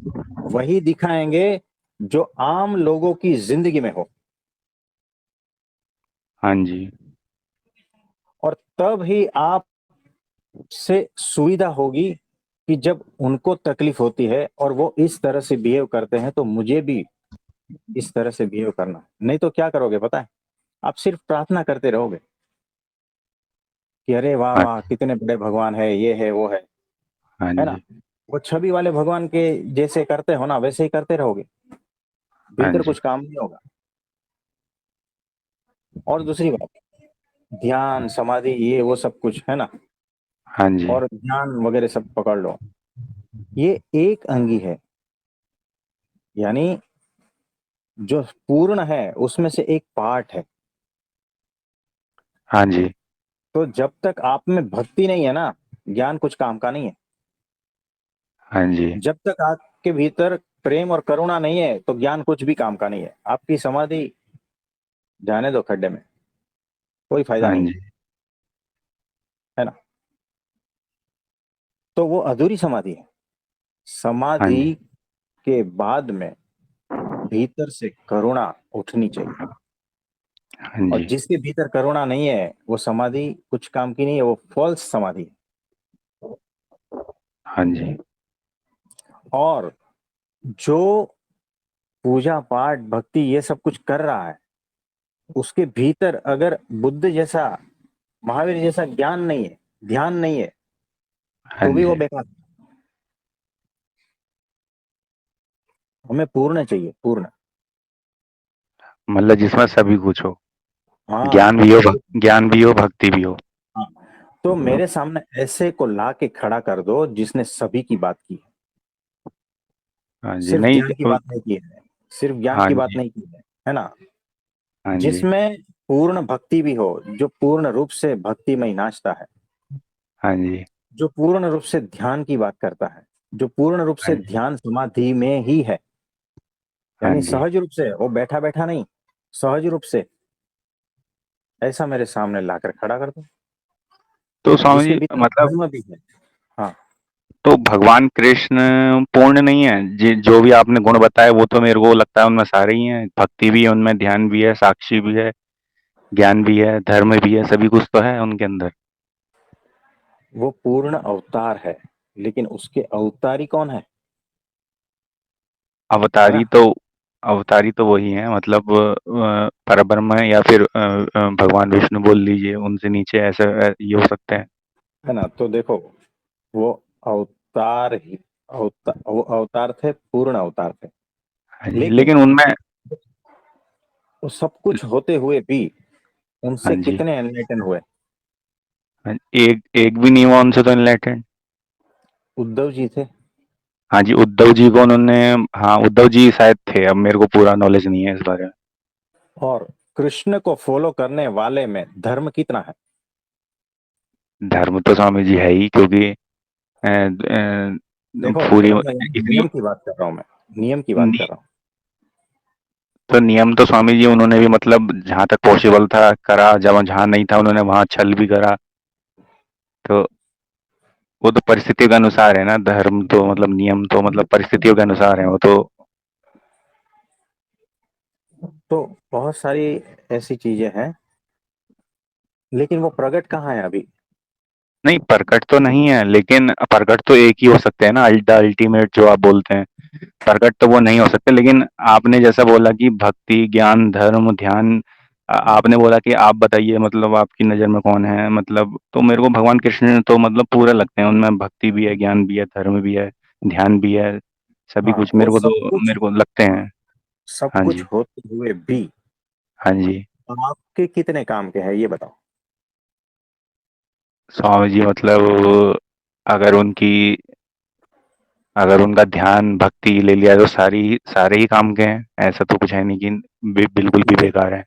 वही दिखाएंगे जो आम लोगों की जिंदगी में हो। हाँ जी। और तब ही आप से सुविधा होगी कि जब उनको तकलीफ होती है और वो इस तरह से बिहेव करते हैं तो मुझे भी इस तरह से बिहेव करना। नहीं तो क्या करोगे पता है, आप सिर्फ प्रार्थना करते रहोगे कि अरे वाह हाँ वाह कितने बड़े भगवान है, ये है वो हाँ है ना। जी। वो छवि वाले भगवान के जैसे करते हो ना वैसे ही करते रहोगे, हाँ भीतर जी। कुछ काम नहीं होगा। और दूसरी बात, ध्यान समाधि ये वो सब कुछ है ना, हाँ जी। और ध्यान वगैरह सब पकड़ लो, ये एक अंगी है, यानी जो पूर्ण है उसमें से एक पार्ट है। हाँ जी। तो जब तक आप में भक्ति नहीं है ना, ज्ञान कुछ काम का नहीं है। हाँ जी। जब तक आपके भीतर प्रेम और करुणा नहीं है तो ज्ञान कुछ भी काम का नहीं है। आपकी समाधि जाने दो खड्डे में, कोई फायदा हाँ नहीं है जी। है ना। तो वो अधूरी समाधि है। हाँ समाधि जी। के बाद में भीतर से करुणा उठनी चाहिए, हाँ और जी। जिसके भीतर करुणा नहीं है वो समाधि कुछ काम की नहीं है, वो फॉल्स समाधि है। हाँ जी। और जो पूजा पाठ भक्ति ये सब कुछ कर रहा है, उसके भीतर अगर बुद्ध जैसा महावीर जैसा ज्ञान नहीं है, ध्यान नहीं है, हाँ तो भी वो जी। बेकार। हमें पूर्ण चाहिए, पूर्ण। मतलब जिसमें सभी कुछ हो, हाँ ज्ञान भी हो, ज्ञान भी हो, भक्ति भी हो। हाँ। तो मेरे सामने ऐसे को ला के खड़ा कर दो जिसने सभी की बात की है, हाँ जी। सिर्फ नहीं ज्ञान की बात नहीं की है, सिर्फ ज्ञान हाँ की बात जी। नहीं की है ना। हाँ जी। जिसमें पूर्ण भक्ति भी हो, जो पूर्ण रूप से भक्ति में नाचता है, हाँ जी। जो पूर्ण रूप से ध्यान की बात करता है, जो पूर्ण रूप हाँ से जी। ध्यान समाधि में ही है, हाँ यानी जी। सहज रूप से, वो बैठा बैठा नहीं, सहज रूप से, ऐसा मेरे सामने लाकर खड़ा कर दो, तो स्वामी जिसके जी भीतर मतलब, धर्म भी है। हाँ, तो भगवान कृष्ण पूर्ण नहीं है? जो भी आपने गुण बताए वो तो मेरे को लगता है उनमें सारे ही हैं, भक्ति भी है उनमें, ध्यान भी है, साक्षी भी है, ज्ञान भी है, धर्म भी है, सभी कुछ तो है उनके अंदर। वो पूर्ण अवतार है, लेकिन उसके अवतारी कौन है अवतारी ना। तो, अवतारी तो वही है, मतलब परब्रह्म है, या फिर भगवान विष्णु बोल लीजिए, उनसे नीचे ऐसे ये हो सकते हैं। है ना, तो देखो, वो अवतार ही, वो अवतार थे, पूर्ण अवतार थे। हाँ जी, लेकिन लेकिन उनमें, वो सब कुछ होते हुए भी हाँ उनसे जी, कितने एनलाइटन हुए। हाँ, एक एक भी नहीं हुआ उनसे तो इनलाइटेंड। उद्धव जी थे। हाँ जी, उद्धव जी को उन्होंने, हाँ उद्धव जी शायद थे, अब मेरे को पूरा नॉलेज नहीं है इस बारे में। और कृष्ण को फॉलो करने वाले में धर्म कितना है। धर्म तो स्वामी जी है ही, क्योंकि देखो पूरी देखो, मैं यहाँ इतनी, नियम की बात कर रहा हूँ, मैं नियम की बात कर रहा हूँ। तो नियम तो स्वामी जी उन्होंने भी मतलब जहां तक पॉसिबल था करा, जब जहां नहीं था उन्होंने वहां छल भी करा। तो वो तो परिस्थितियों के अनुसार है ना, धर्म तो मतलब, नियम तो मतलब परिस्थितियों के अनुसार है वो तो। तो बहुत सारी ऐसी चीजें हैं, लेकिन वो प्रकट कहाँ है अभी। नहीं, प्रकट तो नहीं है, लेकिन प्रकट तो एक ही हो सकते हैं ना, अल्टीमेट जो आप बोलते हैं, प्रकट तो वो नहीं हो सकते। लेकिन आपने जैसा बोला कि भक्ति, ज्ञान, धर्म, ध्यान, आपने बोला कि आप बताइए मतलब आपकी नज़र में कौन है, मतलब तो मेरे को भगवान कृष्ण तो मतलब पूरा लगते हैं, उनमें भक्ति भी है, ज्ञान भी है, धर्म भी है, ध्यान भी है, सभी हाँ, कुछ वो मेरे को तो, सब कुछ, मेरे को लगते हाँ, हैं। सब हाँ कुछ जी। होते हुए भी हाँ जी। आपके कितने काम के हैं ये बताओ। स्वामी जी मतलब, अगर उनकी, अगर उनका ध्यान भक्ति ले लिया तो सारे ही काम के हैं, ऐसा तो कुछ है नहीं कि बिल्कुल भी नहीं, बेकार है।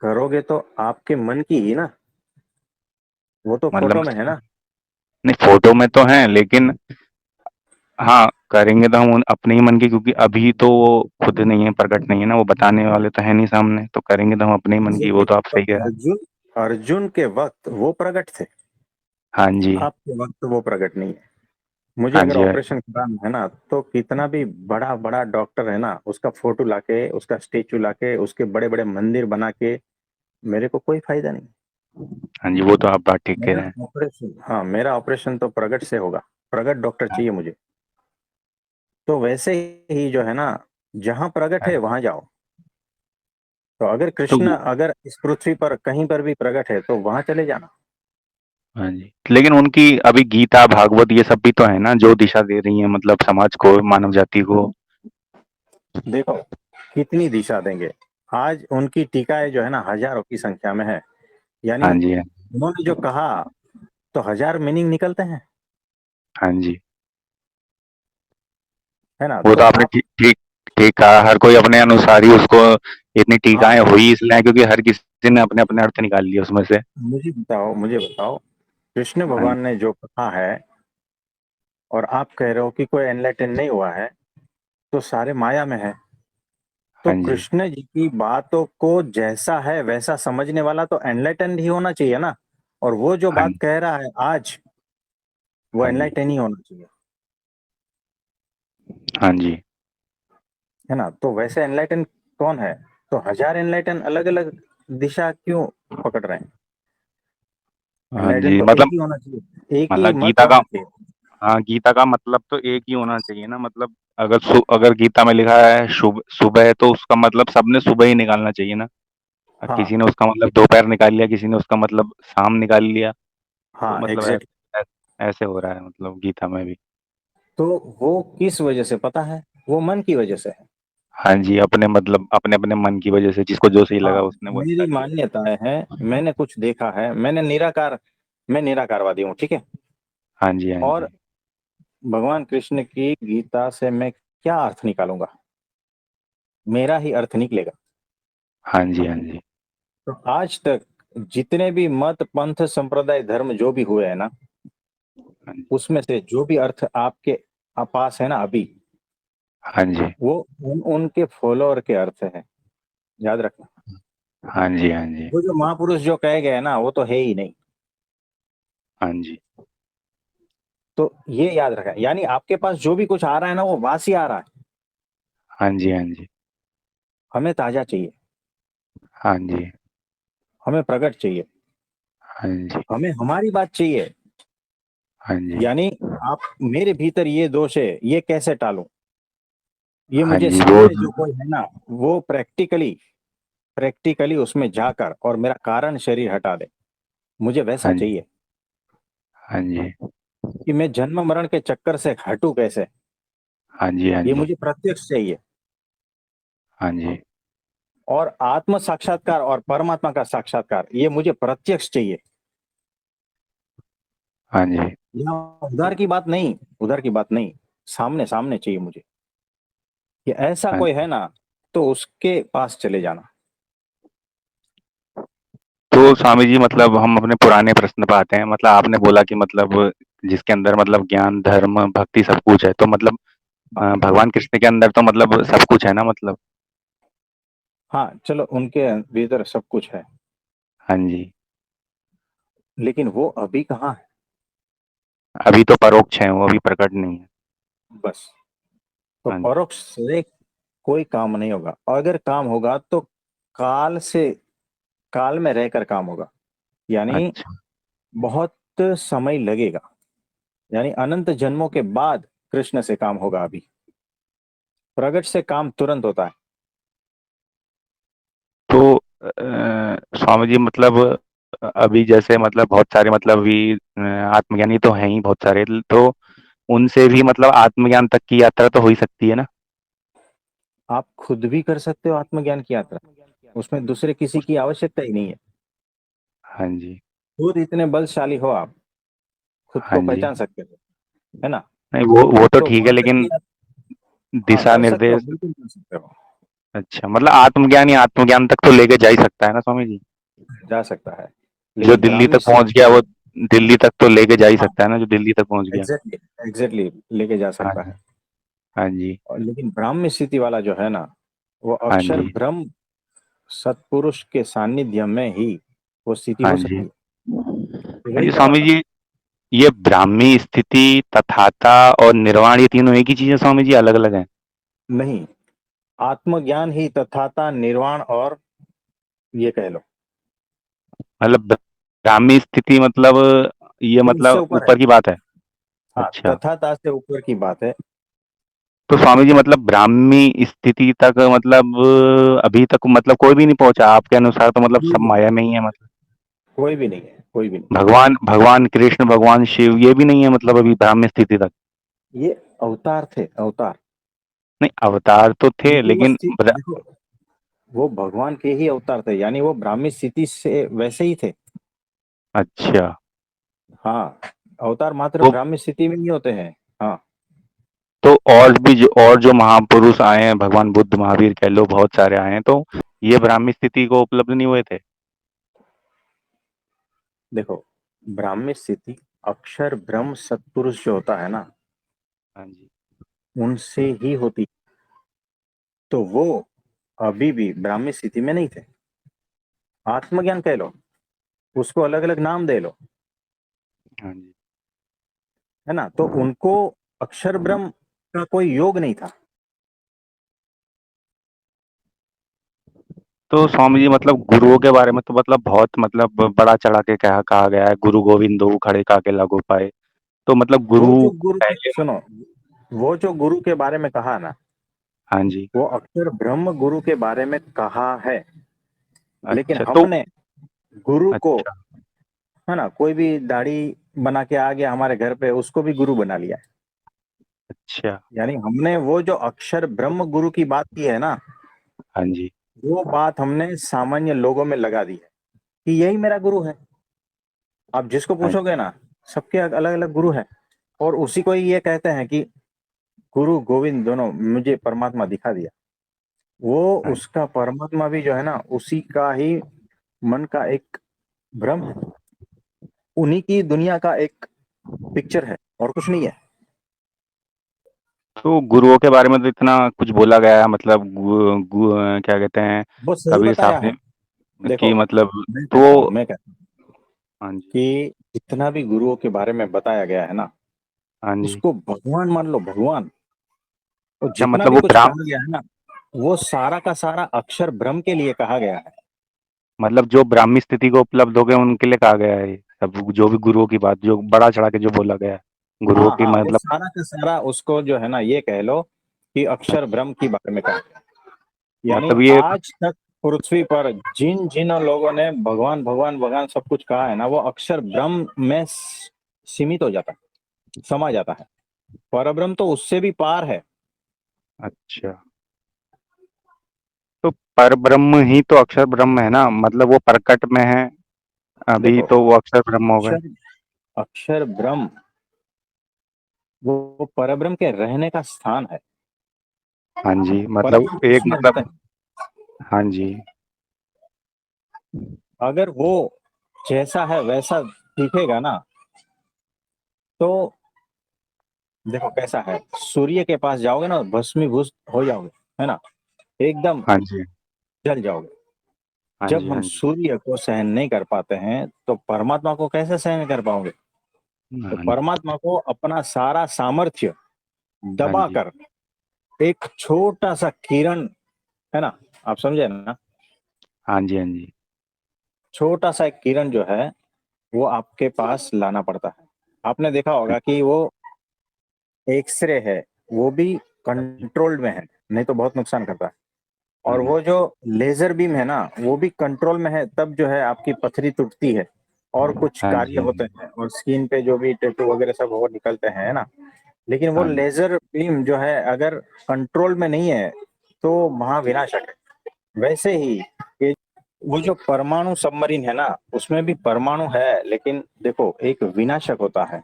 करोगे तो आपके मन की ही ना, वो तो मतलब फोटो में है ना। नहीं, फोटो में तो है, लेकिन हाँ करेंगे तो हम अपने ही मन की, क्योंकि अभी तो वो खुद नहीं है, प्रकट नहीं है ना, वो बताने वाले तो है नहीं सामने, तो करेंगे तो हम अपने ही मन की, वो देखिए, तो आप तो सही कह रहे हैं। अर्जुन, अर्जुन के वक्त वो प्रकट थे, हाँ जी। आपके वक्त वो प्रकट नहीं है। मुझे हाँ अगर जी। ऑपरेशन कराना है ना, तो कितना भी बड़ा बड़ा डॉक्टर है ना, उसका फोटो लाके, उसका स्टेचू लाके, उसके बड़े बड़े मंदिर बना के, मेरे को कोई फायदा नहीं। हाँ जी, वो तो आप बात ठीक कह मेरा रहे हैं। ऑपरेशन, हाँ, मेरा ऑपरेशन तो प्रगट से होगा। प्रगट डॉक्टर चाहिए मुझे। तो वैसे ही जो है ना, जहां प्रगट है वहां जाओ। तो अगर तो कृष्ण अगर इस पृथ्वी पर कहीं पर भी प्रगट है तो वहां चले जाना। हाँ जी, लेकिन उनकी अभी गीता भागवत ये सब भी तो है ना जो दिशा दे रही है मतलब समाज को, मानव जाति को। देखो कितनी दिशा देंगे। आज उनकी टीकाएं जो है ना हजारों की संख्या में है। यानी हाँ जी, उन्होंने जो कहा तो हजार मीनिंग निकलते हैं, हाँ जी, है ना। वो तो तो आपने आप, ठीक ठीक ठीक कहा। हर कोई अपने अनुसार ही उसको, इतनी टीकाएं हाँ, हुई इसलिए हैं क्योंकि हर किसी ने अपने अपने अर्थ निकाल लिए उसमें से। मुझे बताओ कृष्ण हाँ जी, भगवान ने जो कहा है और आप कह रहे हो कि कोई एनलाइटन नहीं हुआ है, तो सारे माया में है। तो हाँ जी, कृष्ण जी की बातों को जैसा है वैसा समझने वाला तो एनलाइटन ही होना चाहिए ना। और वो जो हाँ बात जी, कह रहा है आज, वो हाँ जी, एनलाइटन ही होना चाहिए, हाँ जी, है ना। तो वैसे एनलाइटन कौन है? तो हजार एनलाइटन अलग अलग दिशा क्यों पकड़ रहे हैं? हाँ एनलाइटन जी, तो एक ही होना चाहिए, एक ही मतलब मत गीता का, होना चाहिए। हाँ गीता का मतलब तो एक ही होना चाहिए ना। मतलब अगर गीता में लिखा है शुभ सुबह है तो उसका मतलब सबने सुबह ही निकालना चाहिए ना। हाँ, किसी ने उसका मतलब दोपहर निकाल लिया, किसी ने उसका मतलब शाम निकाल लिया। तो हाँ, मतलब एग्जैक्ट। ऐसे हो रहा है मतलब गीता में भी। तो वो किस वजह से पता है? वो मन की वजह से है। हाँ जी, अपने मतलब अपने अपने मन की वजह से जिसको जो सही हाँ, लगा उसने वो मेरी निकाल लिया। मान्यताएं हैं, मैंने कुछ देखा है, मैं निराकारवादी हूँ, ठीक है। हाँ जी, हाँ और जी, भगवान कृष्ण की गीता से मैं क्या अर्थ निकालूंगा? मेरा ही अर्थ निकलेगा। हाँ जी, हाँ जी, तो आज तक जितने भी मत पंथ संप्रदाय धर्म जो भी हुए हैं ना, हाँ जी, उसमें से जो भी अर्थ आपके पास है ना अभी, हाँ जी, वो उनके फॉलोअर के अर्थ है। याद रखना। हाँ जी, हाँ जी, वो जो महापुरुष जो कहे गए ना वो तो है ही नहीं। हाँ जी, तो ये याद रखना, यानी आपके पास जो भी कुछ आ रहा है ना वो वासी आ रहा है। हाँ जी, हाँ जी, हमें ताजा चाहिए, हाँ जी, हाँ हमें प्रकट चाहिए, जी, हमें हमारी बात चाहिए। हाँ जी, यानी आप, मेरे भीतर ये दोष है, ये कैसे टालूं? ये हाँ मुझे जी, वो सामने जो कोई है ना, वो प्रैक्टिकली उसमें जाकर और मेरा कारण शरीर हटा दे। मुझे वैसा हाँ जी, चाहिए हाँ जी, कि मैं जन्म मरण के चक्कर से हटूं कैसे। हाँ जी, हाँ ये जी, मुझे प्रत्यक्ष चाहिए। हाँ जी, और आत्म साक्षात्कार और परमात्मा का साक्षात्कार ये मुझे प्रत्यक्ष चाहिए। हाँ जी, यहाँ उधर की बात नहीं, सामने सामने चाहिए मुझे। कि ऐसा हाँ। कोई है ना, तो उसके पास चले जाना। तो स्वामी जी मतलब हम अपने पुराने प्रश्न पे आते हैं। मतलब आपने बोला कि मतलब जिसके अंदर मतलब ज्ञान धर्म भक्ति सब कुछ है, तो मतलब हाँ, भगवान कृष्ण के अंदर तो मतलब सब कुछ है ना मतलब। हाँ, चलो उनके भीतर सब कुछ है, हाँ जी, लेकिन वो अभी कहाँ है? अभी तो परोक्ष है, वो अभी प्रकट नहीं है। बस। तो हाँ जी, परोक्ष से कोई काम नहीं होगा। अगर काम होगा तो काल से काल में रहकर काम होगा। यानी अच्छा। बहुत समय लगेगा। यानी अनंत जन्मों के बाद कृष्ण से काम होगा। अभी प्रगट से काम तुरंत होता है। तो स्वामी जी मतलब अभी जैसे मतलब बहुत सारे मतलब भी आत्मज्ञानी तो हैं ही बहुत सारे, तो उनसे भी मतलब आत्मज्ञान तक की यात्रा तो हो ही सकती है ना। आप खुद भी कर सकते हो आत्मज्ञान की यात्रा। उसमें दूसरे किसी की आवश्यकता ही नहीं है। हाँ जी, खुद इतने बलशाली हो आप, खुद हाँ को जी, पहचान सकते हो, है ना। नहीं वो तो तो ठीक है वहां तक लेकिन की हाँ, दिशा कर सकते हो, निर्देश। बिल्कुल कर सकते हो। अच्छा, मतलब आत्मज्ञान ही आत्मज्ञान तक तो लेके जा ही सकता है ना स्वामी जी। जा सकता है, जो लेकिन दिल्ली ब्राह्मी तक पहुंच गया स्थिति। वो दिल्ली तक तो लेके जा ही हाँ, सकता है ना, जो दिल्ली तक पहुंच गया। एग्जैक्टली, एग्जैक्टली लेके जा हाँ सकता जी, है। हाँ जी, और लेकिन ब्राह्मी स्थिति वाला जो है ना, वो हाँ अक्षर जी, ब्रह्म सत्पुरुष के सानिध्य में ही वो स्थिति हाँ हो जी, सकती है। तो हाँ वही जी कह रहा स्वामी था। जी। ये ब्राह्मी स्थिति, तथाता और निर्वाण, ये तीनों एक ही चीज है स्वामी जी, अलग अलग है? नहीं, आत्मज्ञान ही तथाता निर्वाण और ये कह लो, मतलब ब्राह्मी स्थिति मतलब ये ये उससे मतलब ऊपर है। ऊपर की बात है। हाँ, अच्छा। तथाता से ऊपर की बात है। तो स्वामी जी मतलब ब्राह्मी स्थिति तक मतलब अभी तक मतलब कोई भी नहीं पहुंचा आपके अनुसार, तो मतलब कोई सब भी नहीं, माया में ही है मतलब। कोई भी नहीं है, कोई भी नहीं। भगवान भगवान कृष्ण, भगवान शिव ये भी नहीं है मतलब अभी ब्राह्मी स्थिति तक। ये अवतार थे, अवतार। नहीं, अवतार तो थे वो लेकिन देखो, वो भगवान के ही अवतार थे, यानी वो ब्राह्मी स्थिति से वैसे ही थे। अच्छा। हाँ, अवतार मात्र तो ब्राह्मी स्थिति में ही होते हैं। हाँ, तो और जो महापुरुष आए हैं, भगवान बुद्ध महावीर कह लो, बहुत सारे आए हैं, तो ये ब्राह्मी स्थिति को उपलब्ध नहीं हुए थे। देखो, ब्राह्मी स्थिति अक्षर ब्रह्म सत्पुरुष जो होता है ना, हाँ जी। उनसे ही होती। तो वो अभी भी ब्राह्मी स्थिति में नहीं थे। आत्मज्ञान कह लो, उसको अलग अलग नाम दे लो, हाँ जी। है ना, तो उनको अक्षर ब्रह्म का कोई योग नहीं था। तो स्वामी जी मतलब गुरुओं के बारे में तो मतलब बहुत मतलब बड़ा चढ़ा के कहा गया है, गुरु गोविंदो खड़े काके लागो पाए। तो मतलब वो गुरु जो गुरु के पहले। सुनो, वो जो गुरु के बारे में कहा ना, हाँ जी। वो अक्षर ब्रह्म गुरु के बारे में कहा है। लेकिन अच्छा तो। हमने गुरु को, अच्छा। है ना, कोई भी दाढ़ी बना के आ गया हमारे घर पे, उसको भी गुरु बना लिया। अच्छा। यानी हमने वो जो अक्षर ब्रह्म गुरु की बात की है ना, हाँ जी। वो बात हमने सामान्य लोगों में लगा दी है कि यही मेरा गुरु है। आप जिसको हाँ। पूछोगे ना, सबके अलग अलग गुरु है। और उसी को ही ये कहते हैं कि गुरु गोविंद दोनों मुझे परमात्मा दिखा दिया। वो हाँ। उसका परमात्मा भी जो है ना, उसी का ही मन का एक भ्रम है, उन्हीं की दुनिया का एक पिक्चर है, और कुछ नहीं है। तो गुरुओं के बारे में तो इतना कुछ बोला गया है मतलब क्या कहते हैं, वो सही कबीर साहब बताया है। ने देखो, कि मतलब। मैं तो कहता हूँ, मैं कहता हूँ हाँ जी। कि जितना भी गुरुओं के बारे में बताया गया है ना, हाँ जी। उसको भगवान मान लो, भगवान। और अच्छा जितना मतलब भी वो कुछ कहा गया है ना, वो सारा का सारा अक्षर ब्रह्म के लिए कहा गया है। मतलब जो ब्राह्मी स्थिति को उपलब्ध हो गए उनके लिए कहा गया है ये सब, जो भी गुरुओं की बात जो बड़ा चढ़ा के जो बोला गया है गुरुओं हाँ की हाँ, वो मतलब। सारा का सारा उसको जो है ना, ये कह लो कि अक्षर ब्रह्म की बारे में कहा गया। यानी मतलब ये। आज तक पृथ्वी पर जिन जिन लोगों ने भगवान भगवान भगवान सब कुछ कहा है ना, वो अक्षर ब्रह्म में सीमित हो जाता है, समा जाता है। परब्रह्म तो उससे भी पार है। अच्छा। तो पर ब्रह्म ही तो अक्षर ब्रह्म है ना, मतलब वो प्रकट में है अभी देखो, तो वो अक्षर ब्रह्म हो गए। अक्षर अक्षर ब्रह्म वो परब्रह्म के रहने का स्थान है। हाँ जी मतलब परब्रह्म एक उसमें रहता मतलब। है। हाँ जी। अगर वो जैसा है वैसा दिखेगा ना, तो देखो कैसा है, सूर्य के पास जाओगे ना, भस्मीभूत हो जाओगे, है ना, एकदम हाँ जी। जल जाओगे। हाँ जब जी। हम हाँ जी। सूर्य को सहन नहीं कर पाते हैं, तो परमात्मा को कैसे सहन कर पाओगे? तो हाँ जी। परमात्मा को अपना सारा सामर्थ्य हाँ जी। दबाकर एक छोटा सा किरण, है ना, आप समझे ना, हाँ जी। हाँ जी। छोटा सा एक किरण जो है, वो आपके पास लाना पड़ता है। आपने देखा होगा कि वो एक्सरे है, वो भी हाँ जी। कंट्रोल्ड में है, नहीं तो बहुत नुकसान करता है। हाँ और जी। वो जो लेजर बीम है ना, वो भी कंट्रोल में है, तब जो है आपकी पथरी टूटती है और कुछ हाँ कार्य जी। होते हैं, और स्किन पे जो भी टैटू वगैरह सब वो निकलते हैं, है ना। लेकिन वो हाँ जी। लेजर बीम जो है, अगर कंट्रोल में नहीं है, तो महाविनाशक है। वैसे ही ये वो जो परमाणु सबमरीन है ना, उसमें भी परमाणु है, लेकिन देखो एक विनाशक होता है,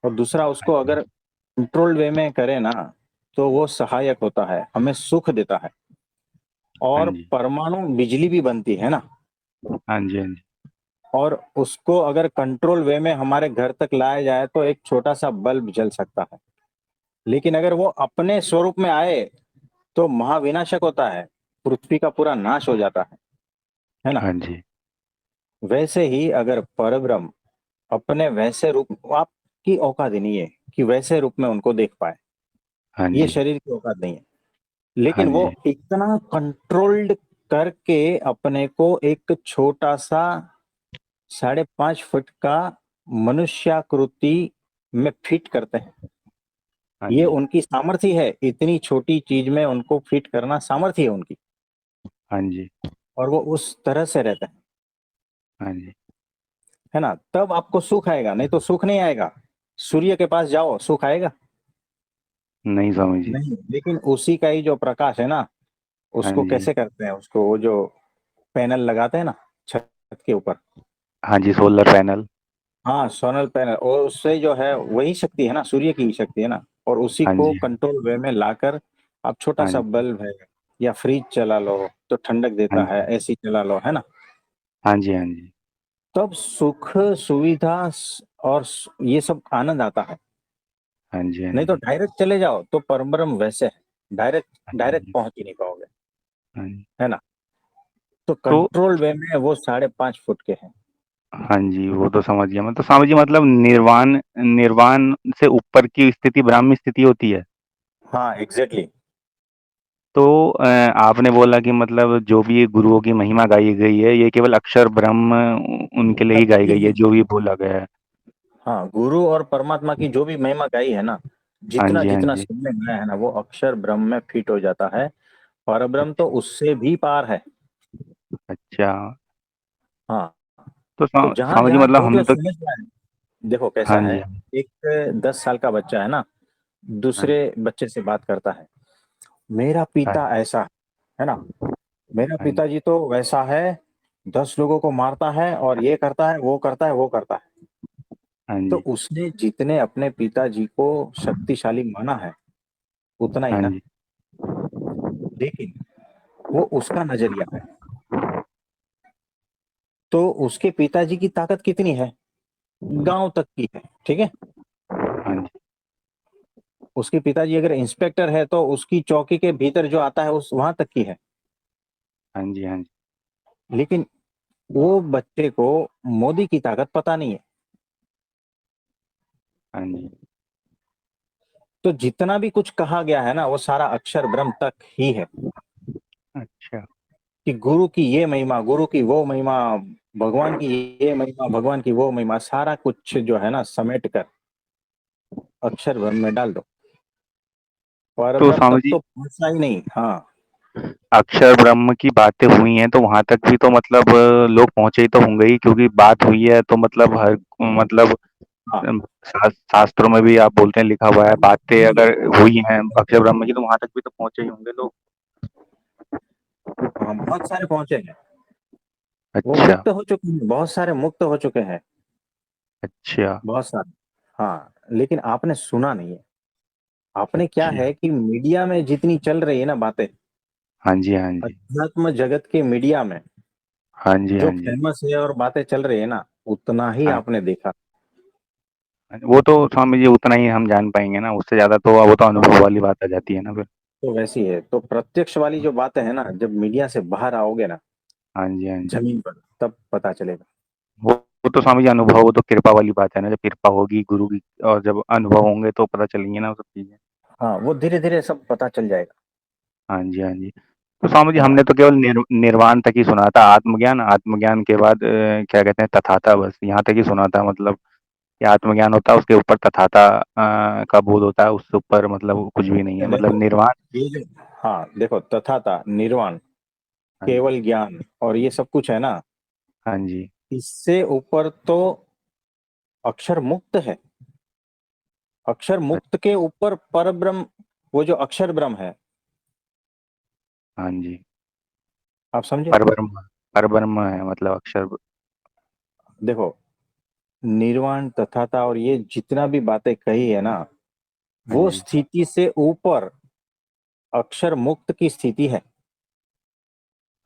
और दूसरा हाँ उसको जी। अगर कंट्रोल्ड वे में करे ना, तो वो सहायक होता है, हमें सुख देता है। हाँ और जी। परमाणु बिजली भी बनती है ना, हाँ जी। हाँ जी। और उसको अगर कंट्रोल वे में हमारे घर तक लाया जाए, तो एक छोटा सा बल्ब जल सकता है। लेकिन अगर वो अपने स्वरूप में आए, तो महाविनाशक होता है, पृथ्वी का पूरा नाश हो जाता है ना। हाँ जी। वैसे ही अगर परब्रह्म अपने वैसे रूप, आपकी औकात ही नहीं है कि वैसे रूप में उनको देख पाए, हाँ ये जी। शरीर की औकात नहीं है। हाँ लेकिन वो जी। इतना कंट्रोल्ड करके अपने को एक छोटा सा 5.5 फुट का मनुष्याकृति में फिट करते हैं। हाँ ये जी, उनकी सामर्थ्य है, इतनी छोटी चीज में उनको फिट करना सामर्थ्य है उनकी, हाँ जी, और वो उस तरह से रहते हैं, हाँ जी। है ना। तब आपको सुख आएगा, नहीं तो सुख नहीं आएगा। सूर्य के पास जाओ, सुख आएगा? नहीं स्वामी जी। नहीं। लेकिन उसी का ही जो प्रकाश है ना, हाँ उसको जी, कैसे करते हैं, उसको वो जो पैनल लगाते हैं ना छत के ऊपर, हाँ जी, सोलर पैनल। हाँ सोलर पैनल, और उससे जो है वही शक्ति है ना, सूर्य की ही शक्ति है ना, और उसी हाँ को जी, कंट्रोल वे में लाकर आप छोटा हाँ सा जी, बल्ब है या फ्रिज चला लो तो ठंडक हाँ देता है, जी, एसी चला लो, है ना। हाँ जी, हाँ जी, तब सुख, सुविधा और ये सब आनंद आता है। हाँ जी, हाँ नहीं तो जी, डायरेक्ट चले जाओ तो परब्रह्म वैसे है, डायरेक्ट हाँ डायरेक्ट जी, पहुंच ही नहीं पाओगे, हाँ जी। है ना। तो तो कंट्रोल वे में वो 5.5 फुट के हैं। हाँ जी, वो तो समझ गया मैं। तो स्वामी जी मतलब निर्वाण निर्वाण से ऊपर की स्थिति ब्राह्मी स्थिति होती है। हाँ एग्जैक्टली। तो आपने बोला कि मतलब जो भी गुरुओं की महिमा गाई गई है, ये केवल अक्षर ब्रह्म उनके लिए ही तक गाई ही गई है, है। जो भी बोला गया है। हाँ, गुरु और परमात्मा की जो भी महिमा गाई है ना, हाँ जितना जी, हाँ जितना जी। सबने गाया है ना, वो अक्षर ब्रह्म में फिट हो जाता है। परब्रह्म तो अच्छा, उससे भी पार है। अच्छा। हाँ। तो तो जहां स्वामी जी जहां मतलब जो जो हमने तो समझ पाए, देखो हाँ कैसा जी, है। हाँ एक 10 साल का बच्चा है ना, जी, दूसरे बच्चे से बात करता है, मेरा हाँ पिता ऐसा है ना, मेरा हाँ जी, पिताजी तो वैसा है, 10 लोगों को मारता है और ये करता है, वो करता है, वो करता है। हाँ तो जी, उसने जितने अपने पिताजी को शक्तिशाली माना है, उतना ही हाँ ना। जी, लेकिन वो उसका नजरिया है। तो उसके पिताजी की ताकत कितनी है? गांव तक की है, ठीक है। हाँ जी, उसके पिताजी अगर इंस्पेक्टर है तो उसकी चौकी के भीतर जो आता है उस वहां तक की है। हाँ जी, हाँ जी, लेकिन वो बच्चे को मोदी की ताकत पता नहीं है। हाँ जी। तो जितना भी कुछ कहा गया है ना, वो सारा अक्षर ब्रह्म तक ही है। अच्छा। कि गुरु की ये महिमा, गुरु की वो महिमा, भगवान की ये महिमा, भगवान की वो महिमा, सारा कुछ जो है ना समेट कर अक्षर ब्रह्म में डाल दो। पर तो ब्रह्म स्वामी तक जी तो पहुंचना ही नहीं। हाँ। अक्षर ब्रह्म की बातें हुई हैं तो वहां तक भी तो मतलब लोग पहुंचे ही तो होंगे ही, क्योंकि बात हुई है तो मतलब हर मतलब हाँ। शास्त्रों में भी आप बोलते हैं लिखा हुआ है, बातें नहीं, अगर हुई हैं अक्षर ब्रह्म की तो वहां तक भी तो पहुंचे ही होंगे लोग। हाँ, बहुत सारे पहुंचे हैं। वो अच्छा, मुक्त हो चुके हैं, बहुत सारे मुक्त हो चुके हैं, अच्छा, बहुत सारे। हाँ, लेकिन आपने सुना नहीं है। आपने क्या अच्छा। है कि मीडिया में जितनी चल रही है ना बातें, हाँ जी, हाँ जी, अध्यात्म जगत के मीडिया में हाँ जी, जो हाँ जी, फेमस है और बातें चल रही है ना, उतना ही हाँ। आपने देखा। वो तो स्वामी जी उतना ही हम जान पाएंगे ना, उससे ज्यादा तो वो तो हाँ। अनुभव वाली बात आ जाती है ना फिर। तो वैसी है, तो प्रत्यक्ष वाली जो बातें है ना, जब मीडिया से बाहर आओगे ना, हाँ जी, हाँ जी। जमीन पर, तब पता चलेगा। वो तो स्वामी जी अनुभव, वो तो कृपा वाली बात है ना, जब कृपा होगी गुरु की और जब अनुभव होंगे तो पता चलेंगे ना वो सब चीजें। हाँ, वो धीरे धीरे सब पता चल जाएगा। हाँ जी, हाँ जी। तो स्वामी जी हाँ। हमने तो केवल निर्वाण तक ही सुना था, आत्मज्ञान, आत्मज्ञान के बाद क्या कहते हैं तथाता, बस यहाँ तक ही सुना था। मतलब ये आत्मज्ञान होता है उसके ऊपर तथाता का बोध होता है, उससे ऊपर मतलब कुछ भी नहीं है, मतलब देखो, निर्वाण। ये जो, हाँ देखो, तथाता, निर्वाण, हाँ जी, केवल ज्ञान और ये सब कुछ है ना, हाँ जी, इससे ऊपर तो अक्षर मुक्त है। अक्षर मुक्त के ऊपर पर ब्रह्म, वो जो अक्षर ब्रह्म है, हाँ जी। आप समझे। परब्रह्म, परब्रह्म है मतलब अक्षर। देखो, निर्वाण, तथाता और ये जितना भी बातें कही है ना, हाँ वो जी, स्थिति से ऊपर अक्षर मुक्त की स्थिति है।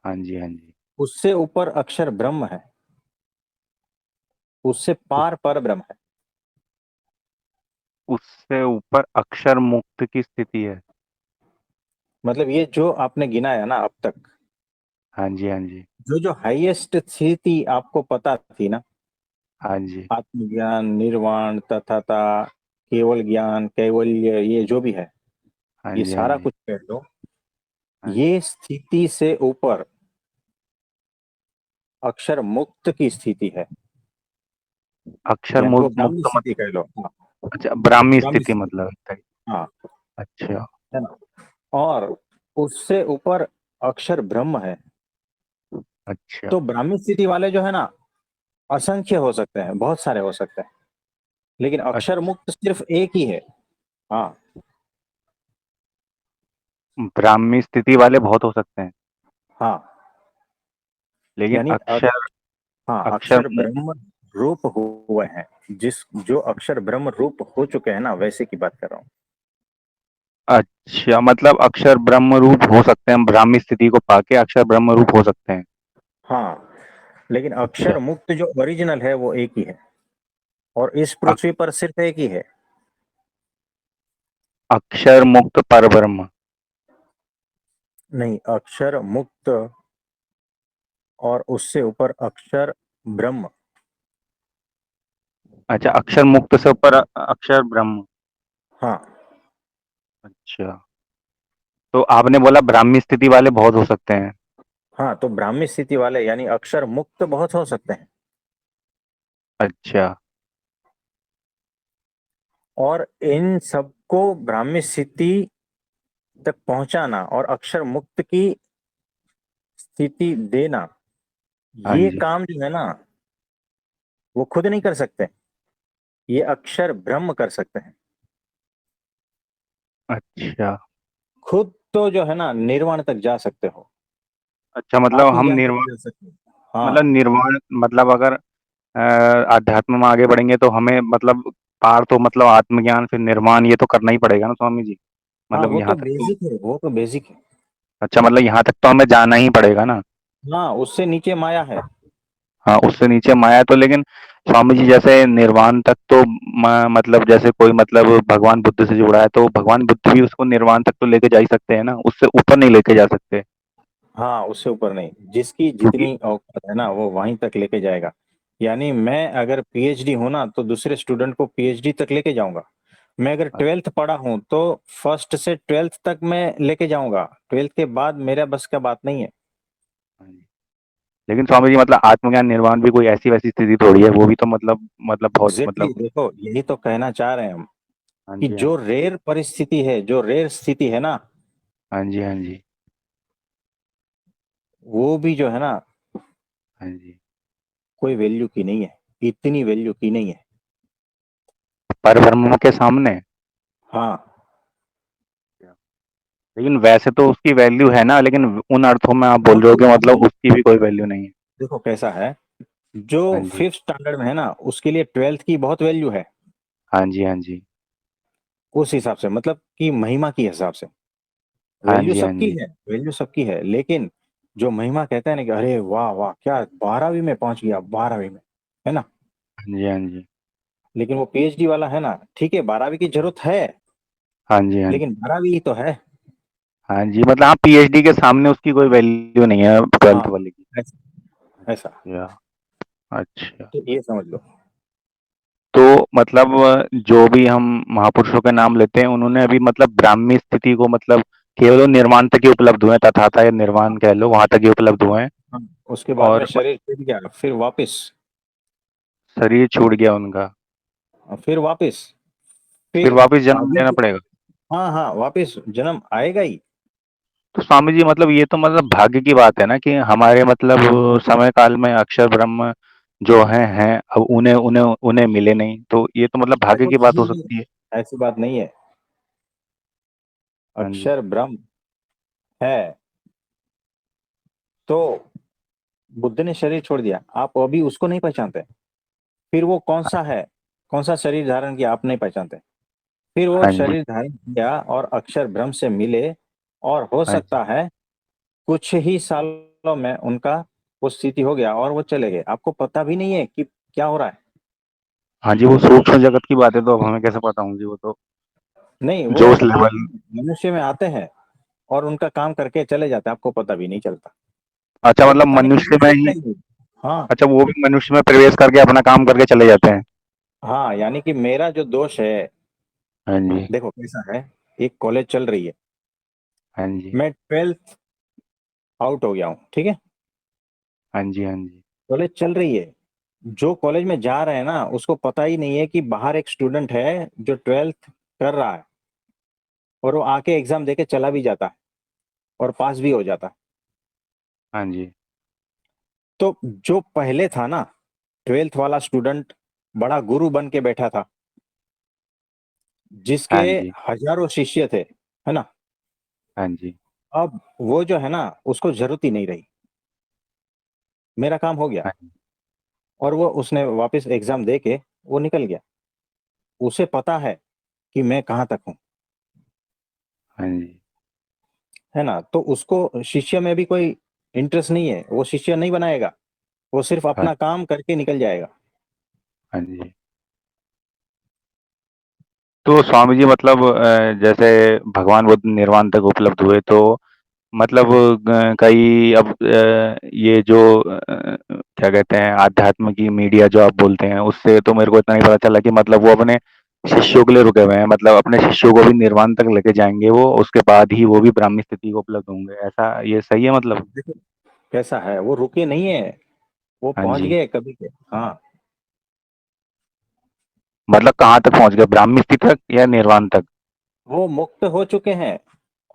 हाँ जी, हाँ जी। उससे ऊपर अक्षर ब्रह्म है, उससे उस पार पर ब्रह्म है। उससे ऊपर अक्षर मुक्त की स्थिति है। मतलब ये जो आपने गिनाया ना अब तक, हाँ जी, हाँ जी, जो जो हाईएस्ट स्थिति आपको पता थी ना, हाँ जी, आत्मज्ञान, निर्वाण, तथाता, केवल ज्ञान, कैवल्य, ये जो भी है, हाँ ये जी, हाँ सारा जी, कुछ कह लो, हाँ जी। ये स्थिति से ऊपर अक्षर मुक्त की स्थिति है। अक्षर यानी वो मुक्त ब्राह्मी मुक्त स्थिति कह लो। हाँ। अच्छा, ब्राह्मी ब्राह्मी स्थिति स्थिति। मतलब हाँ, अच्छा। है ना। और उससे ऊपर अक्षर ब्रह्म है। अच्छा। तो ब्राह्मी स्थिति वाले जो है ना, असंख्य हो सकते हैं, बहुत सारे हो सकते हैं, लेकिन अक्षर अच्छा, मुक्त सिर्फ एक ही है। हाँ। ब्राह्मी स्थिति वाले बहुत हो सकते हैं, हाँ, लेकिन यानी अक्षर हाँ, अक्षर अक्षर ब्रह्म रूप हुए हैं। जिस जो अक्षर ब्रह्म रूप हो चुके हैं ना, वैसे की बात कर रहा हूँ। अच्छा, मतलब अक्षर ब्रह्म रूप हो सकते हैं, ब्राह्मी स्थिति को पाके अक्षर ब्रह्म रूप हो सकते हैं। हाँ, लेकिन अच्छा। अक्षर मुक्त जो ओरिजिनल है वो एक ही है, और इस अ- पृथ्वी पर सिर्फ एक ही है। अक्षर मुक्त परब्रह्म। नहीं, अक्षर मुक्त और उससे ऊपर अक्षर ब्रह्म। अच्छा, अक्षर मुक्त से ऊपर अक्षर ब्रह्म। हाँ। अच्छा, तो आपने बोला ब्राह्मी स्थिति वाले बहुत हो सकते हैं। हाँ, तो ब्राह्मी स्थिति वाले यानी अक्षर मुक्त बहुत हो सकते हैं। अच्छा। और इन सबको ब्राह्मी स्थिति तक पहुंचाना और अक्षर मुक्त की स्थिति देना, हाँ ये जी। काम जो है ना, वो खुद नहीं कर सकते, ये अक्षर ब्रह्म कर सकते हैं। अच्छा। खुद तो जो है ना निर्वाण तक जा सकते हो, अच्छा, मतलब हम आत्मज्ञान तक निर्वाण, जा सकते हो। मतलब हाँ। निर्वाण मतलब अगर अध्यात्म में आगे बढ़ेंगे तो हमें मतलब पार तो मतलब आत्मज्ञान फिर निर्वाण ये तो करना ही पड़ेगा ना स्वामी जी। हाँ, मतलब वो यहाँ तो तक तो, बेसिक है, वो तो बेसिक है। अच्छा मतलब यहाँ तक तो हमें जाना ही पड़ेगा ना। हाँ, उससे नीचे माया है। हाँ, उससे नीचे माया तो, लेकिन स्वामी जी जैसे निर्वाण तक तो मतलब जैसे कोई मतलब भगवान बुद्ध से जुड़ा है तो भगवान बुद्ध भी उसको निर्वाण तक तो लेके जा ही सकते हैं ना, उससे ऊपर नहीं लेके जा सकते। हाँ, उससे ऊपर नहीं, जिसकी क्योंकि जितनी औकात है ना वो वहीं तक लेके जाएगा। यानी मैं अगर पीएचडी हूं ना, तो दूसरे स्टूडेंट को पीएचडी तक लेके जाऊंगा। मैं अगर ट्वेल्थ पढ़ा हूं तो फर्स्ट से ट्वेल्थ तक मैं लेके जाऊंगा, ट्वेल्थ के बाद मेरा बस का बात नहीं है। लेकिन स्वामी जी मतलब आत्मज्ञान निर्वाण भी कोई ऐसी वैसी स्थिति थोड़ी है, वो भी तो मतलब बहुत एग्जैक्टली मतलब। देखो, यही तो कहना चाह रहे हैं हम, हाँ कि जी, हाँ जो जी। रेयर परिस्थिति है, जो रेयर स्थिति है ना, हाँ जी, हाँ जी। वो भी जो है ना, हाँ जी। कोई वैल्यू की नहीं है, इतनी वैल्यू की नहीं है। पर ब्रह्म के सामने। हाँ। लेकिन वैसे तो उसकी वैल्यू है ना, लेकिन उन अर्थों में आप बोल रहे हो कि मतलब देखो, उसकी भी कोई वैल्यू नहीं है। देखो कैसा है, जो हाँ जी। फिफ्थ स्टैंडर्ड में है ना, उसके लिए ट्वेल्थ की बहुत वैल्यू है। हाँ जी, हाँ जी। उस हिसाब से, मतलब कि महिमा की हिसाब से हाँ वैल्यू जी, हाँ सबकी जी। है, वैल्यू सबकी है, लेकिन जो महिमा कहते हैं ना कि अरे वाह वाह, क्या 12वीं में पहुंच गया, 12वीं में, है ना। हाँ जी, हाँ जी। लेकिन वो पीएचडी वाला है ना, ठीक है 12वीं की जरूरत है, हाँ जी, हाँ जी। लेकिन 12वीं ही तो है। हाँ जी, मतलब हाँ, पीएचडी के सामने उसकी कोई वैल्यू नहीं है हाँ, 12th वाले की। ऐसा ऐसा। अच्छा। अच्छा। तो ये समझ लो। तो मतलब जो भी हम महापुरुषों के नाम लेते हैं उन्होंने अभी मतलब ब्राह्मी स्थिति को मतलब केवल वो निर्वाण तक ही उपलब्ध हुए हैं, तथाता या निर्वाण कह लो, वहां तक ही उपलब्ध हुए हैं। हाँ, उसके बाद में और शरीर छूट गया, फिर वापस, शरीर छूट गया उनका, फिर वापस, फिर फिर वापस जन्म आगे लेना पड़ेगा। हाँ हाँ, वापस जन्म आएगा ही। तो स्वामी जी मतलब ये तो मतलब भाग्य की बात है ना कि हमारे मतलब समय काल में अक्षर ब्रह्म जो हैं अब उन्हें उन्हें उन्हें मिले नहीं, तो ये तो मतलब भाग्य देखो की बात हो नहीं, सकती है। ऐसी बात नहीं है। हाँ जी। अक्षर ब्रह्म है, तो बुद्ध ने शरीर छोड़ दिया, आप अभी उसको नहीं पहचानते, फिर वो कौन सा है, कौन सा शरीर धारण किया आप नहीं पहचानते, फिर वो हाँ जी। शरीर धारण किया और अक्षर ब्रह्म से मिले, और हो हाँ जी। सकता है कुछ ही सालों में उनका वो स्थिति हो गया और वो चले गए, आपको पता भी नहीं है कि क्या हो रहा है। हाँ जी, वो सूक्ष्म जगत की बात है तो अब हमें कैसे पता होंगी, वो तो नहीं, वो जो उस आते लेवल। हैं, मनुष्य में आते हैं और उनका काम करके चले जाते हैं, आपको पता भी नहीं चलता। अच्छा, वो मतलब पता नहीं मनुष्य किस में जगह ही। है। हाँ। अच्छा, वो भी मनुष्य में प्रवेश करके अपना काम करके चले जाते हैं। हाँ, यानी कि मेरा जो दोष है, हाँ जी। देखो कैसा है, एक कॉलेज चल रही है, हाँ जी। मैं ट्वेल्थ आउट हो गया हूँ, ठीक है, हाँ जी। हाँ जी। कॉलेज चल रही है, जो कॉलेज में जा रहे हैं ना, उसको पता ही नहीं है कि बाहर एक स्टूडेंट है जो 12th कर रहा है, और वो आके एग्जाम देके चला भी जाता है और पास भी हो जाता है। हाँ जी। तो जो पहले था ना, 12th वाला स्टूडेंट, बड़ा गुरु बन के बैठा था, जिसके हाँ जी। हजारों शिष्य थे, है ना, हाँ जी। अब वो जो है ना, उसको जरूरत ही नहीं रही। मेरा काम हो गया, हाँ जी। और वो उसने वापस एग्जाम दे के वो निकल गया। उसे पता है कि मैं कहाँ तक हूँ, हाँ जी। है ना। तो उसको शिष्य में भी कोई इंटरेस्ट नहीं है, वो शिष्य नहीं बनाएगा, वो सिर्फ हाँ अपना काम करके निकल जाएगा। हाँ जी। तो स्वामी जी मतलब जैसे भगवान बुद्ध निर्वाण तक उपलब्ध हुए, तो मतलब कई अब ये जो क्या कहते हैं आध्यात्म की मीडिया जो आप बोलते हैं, उससे तो मेरे को इतना ही पता चला कि मतलब वो अपने शिष्यों के लिए रुके हुए हैं, मतलब अपने शिष्यों को भी निर्वाण तक लेके जाएंगे वो, उसके बाद ही वो भी ब्राह्मी स्थिति को उपलब्ध होंगे, ऐसा ये सही है मतलब? देखो कैसा है, वो रुके नहीं है, वो हाँ पहुंच जी। गए कभी के। हाँ, मतलब कहाँ तक पहुंच गए, ब्राह्मी स्थिति तक या निर्वाण तक? वो मुक्त हो चुके हैं,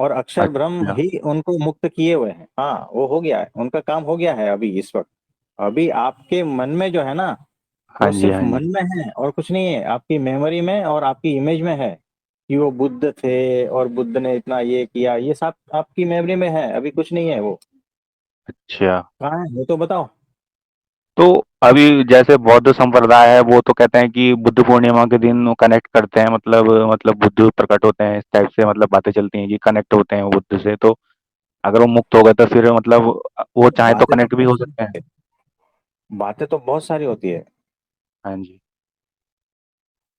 और अक्षर ब्रह्म अच्छा। ही उनको मुक्त किए हुए हैं। हाँ, वो हो गया है, उनका काम हो गया है अभी इस वक्त। अभी आपके मन में जो है ना, हाँ वो जी। सिर्फ हाँ मन जी। में है और कुछ नहीं है, आपकी मेमोरी में और आपकी इमेज में है कि वो बुद्ध थे और बुद्ध ने इतना ये किया, ये सब आपकी मेमोरी में है, अभी कुछ नहीं है वो। अच्छा। कहाँ है वो तो बताओ। तो अभी जैसे बौद्ध संप्रदाय है, वो तो कहते हैं कि बुद्ध पूर्णिमा के दिन वो कनेक्ट करते हैं, मतलब बुद्ध प्रकट होते हैं, इस टाइप से मतलब बातें चलती हैं कि कनेक्ट होते हैं वो बुद्ध से, तो अगर वो मुक्त हो गए तो फिर मतलब वो चाहे तो बातें तो कनेक्ट भी बहुत हो सारी सकते हैं। होती है, बातें तो बहुत सारी होती है। हाँ जी।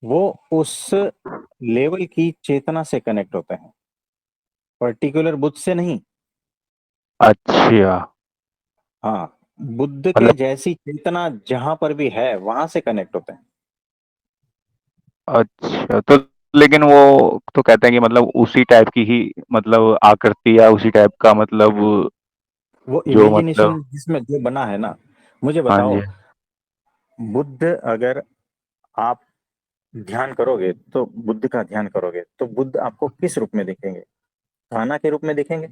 वो उस लेवल की चेतना से कनेक्ट होते हैं, पर्टिकुलर बुद्ध से नहीं। अच्छा। हाँ, बुद्ध के मतलब जैसी चेतना जहां पर भी है वहां से कनेक्ट होते हैं। अच्छा, तो लेकिन वो तो कहते हैं कि मतलब उसी टाइप की ही मतलब आकृति या उसी टाइप का मतलब वो जो मतलब। इमेजिनेशन जिसमें जो बना है ना, मुझे हाँ बताओ, जी। बुद्ध अगर आप ध्यान करोगे, तो बुद्ध का ध्यान करोगे तो बुद्ध आपको किस रूप में दिखेंगे? कान्हा के रूप में दिखेंगे?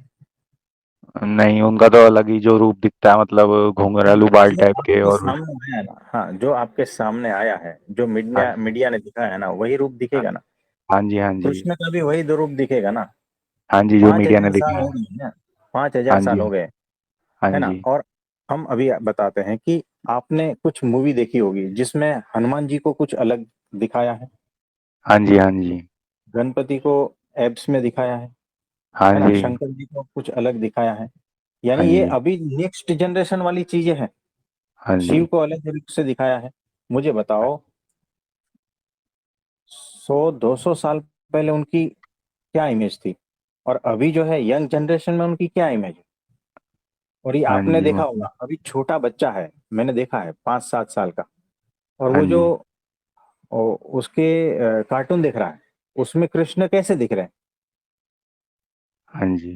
नहीं, उनका तो अलग ही जो रूप दिखता है, मतलब घुंघरालू बाल जो टाइप के आपके और। सामने आया ना, हाँ, जो आपके सामने आया है, जो हाँ मीडिया जी। मीडिया ने दिखाया है ना, वही रूप हाँ दिखेगा ना। हाँ जी। हाँ जी। कृष्ण का भी वही दो रूप दिखेगा ना। हाँ जी, जो पांच मीडिया ने हजार साल दिखाया हो है। गए ना, 5,000 साल हाँ हो जी। गए, हाँ है ना। जी। और हम अभी बताते हैं कि आपने कुछ मूवी देखी होगी जिसमें हनुमान जी को कुछ अलग दिखाया है, हाँ जी। हाँ जी। गणपति को एब्स में दिखाया हाँ है ना, जी। शंकर जी को कुछ अलग दिखाया है। यानी हाँ ये जी। अभी नेक्स्ट जनरेशन वाली चीजें हैं। हाँ शिव जी। को अलग रूप से दिखाया है। मुझे बताओ, 100-200 साल पहले उनकी क्या इमेज थी, और अभी जो है यंग जनरेशन में उनकी क्या इमेज है? और ये हाँ आपने जी। देखा होगा, अभी छोटा बच्चा है, मैंने देखा है, 5-7 साल का, और हाँ वो जो जी। उसके कार्टून देख रहा है, उसमें कृष्ण कैसे दिख रहे हैं? हाँ जी।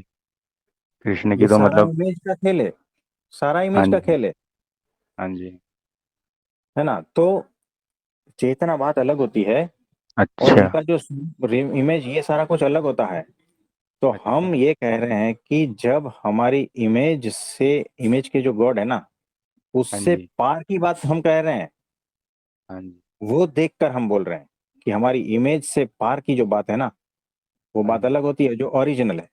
कृष्ण ये की तो सारा मतलब। इमेज का खेल है, सारा हाँ इमेज का जी। खेल हाँ जी। है ना। तो चेतना बात अलग होती है, और अच्छा। उनका जो इमेज, ये सारा कुछ अलग होता है। तो अच्छा। हम ये कह रहे हैं कि जब हमारी इमेज से, इमेज के जो गॉड है ना, हाँ उससे जी। पार की बात हम कह रहे हैं, हाँ जी। वो देखकर हम बोल रहे हैं कि हमारी इमेज से पार की जो बात है ना, वो हाँ बात जी। अलग होती है, जो ओरिजिनल है।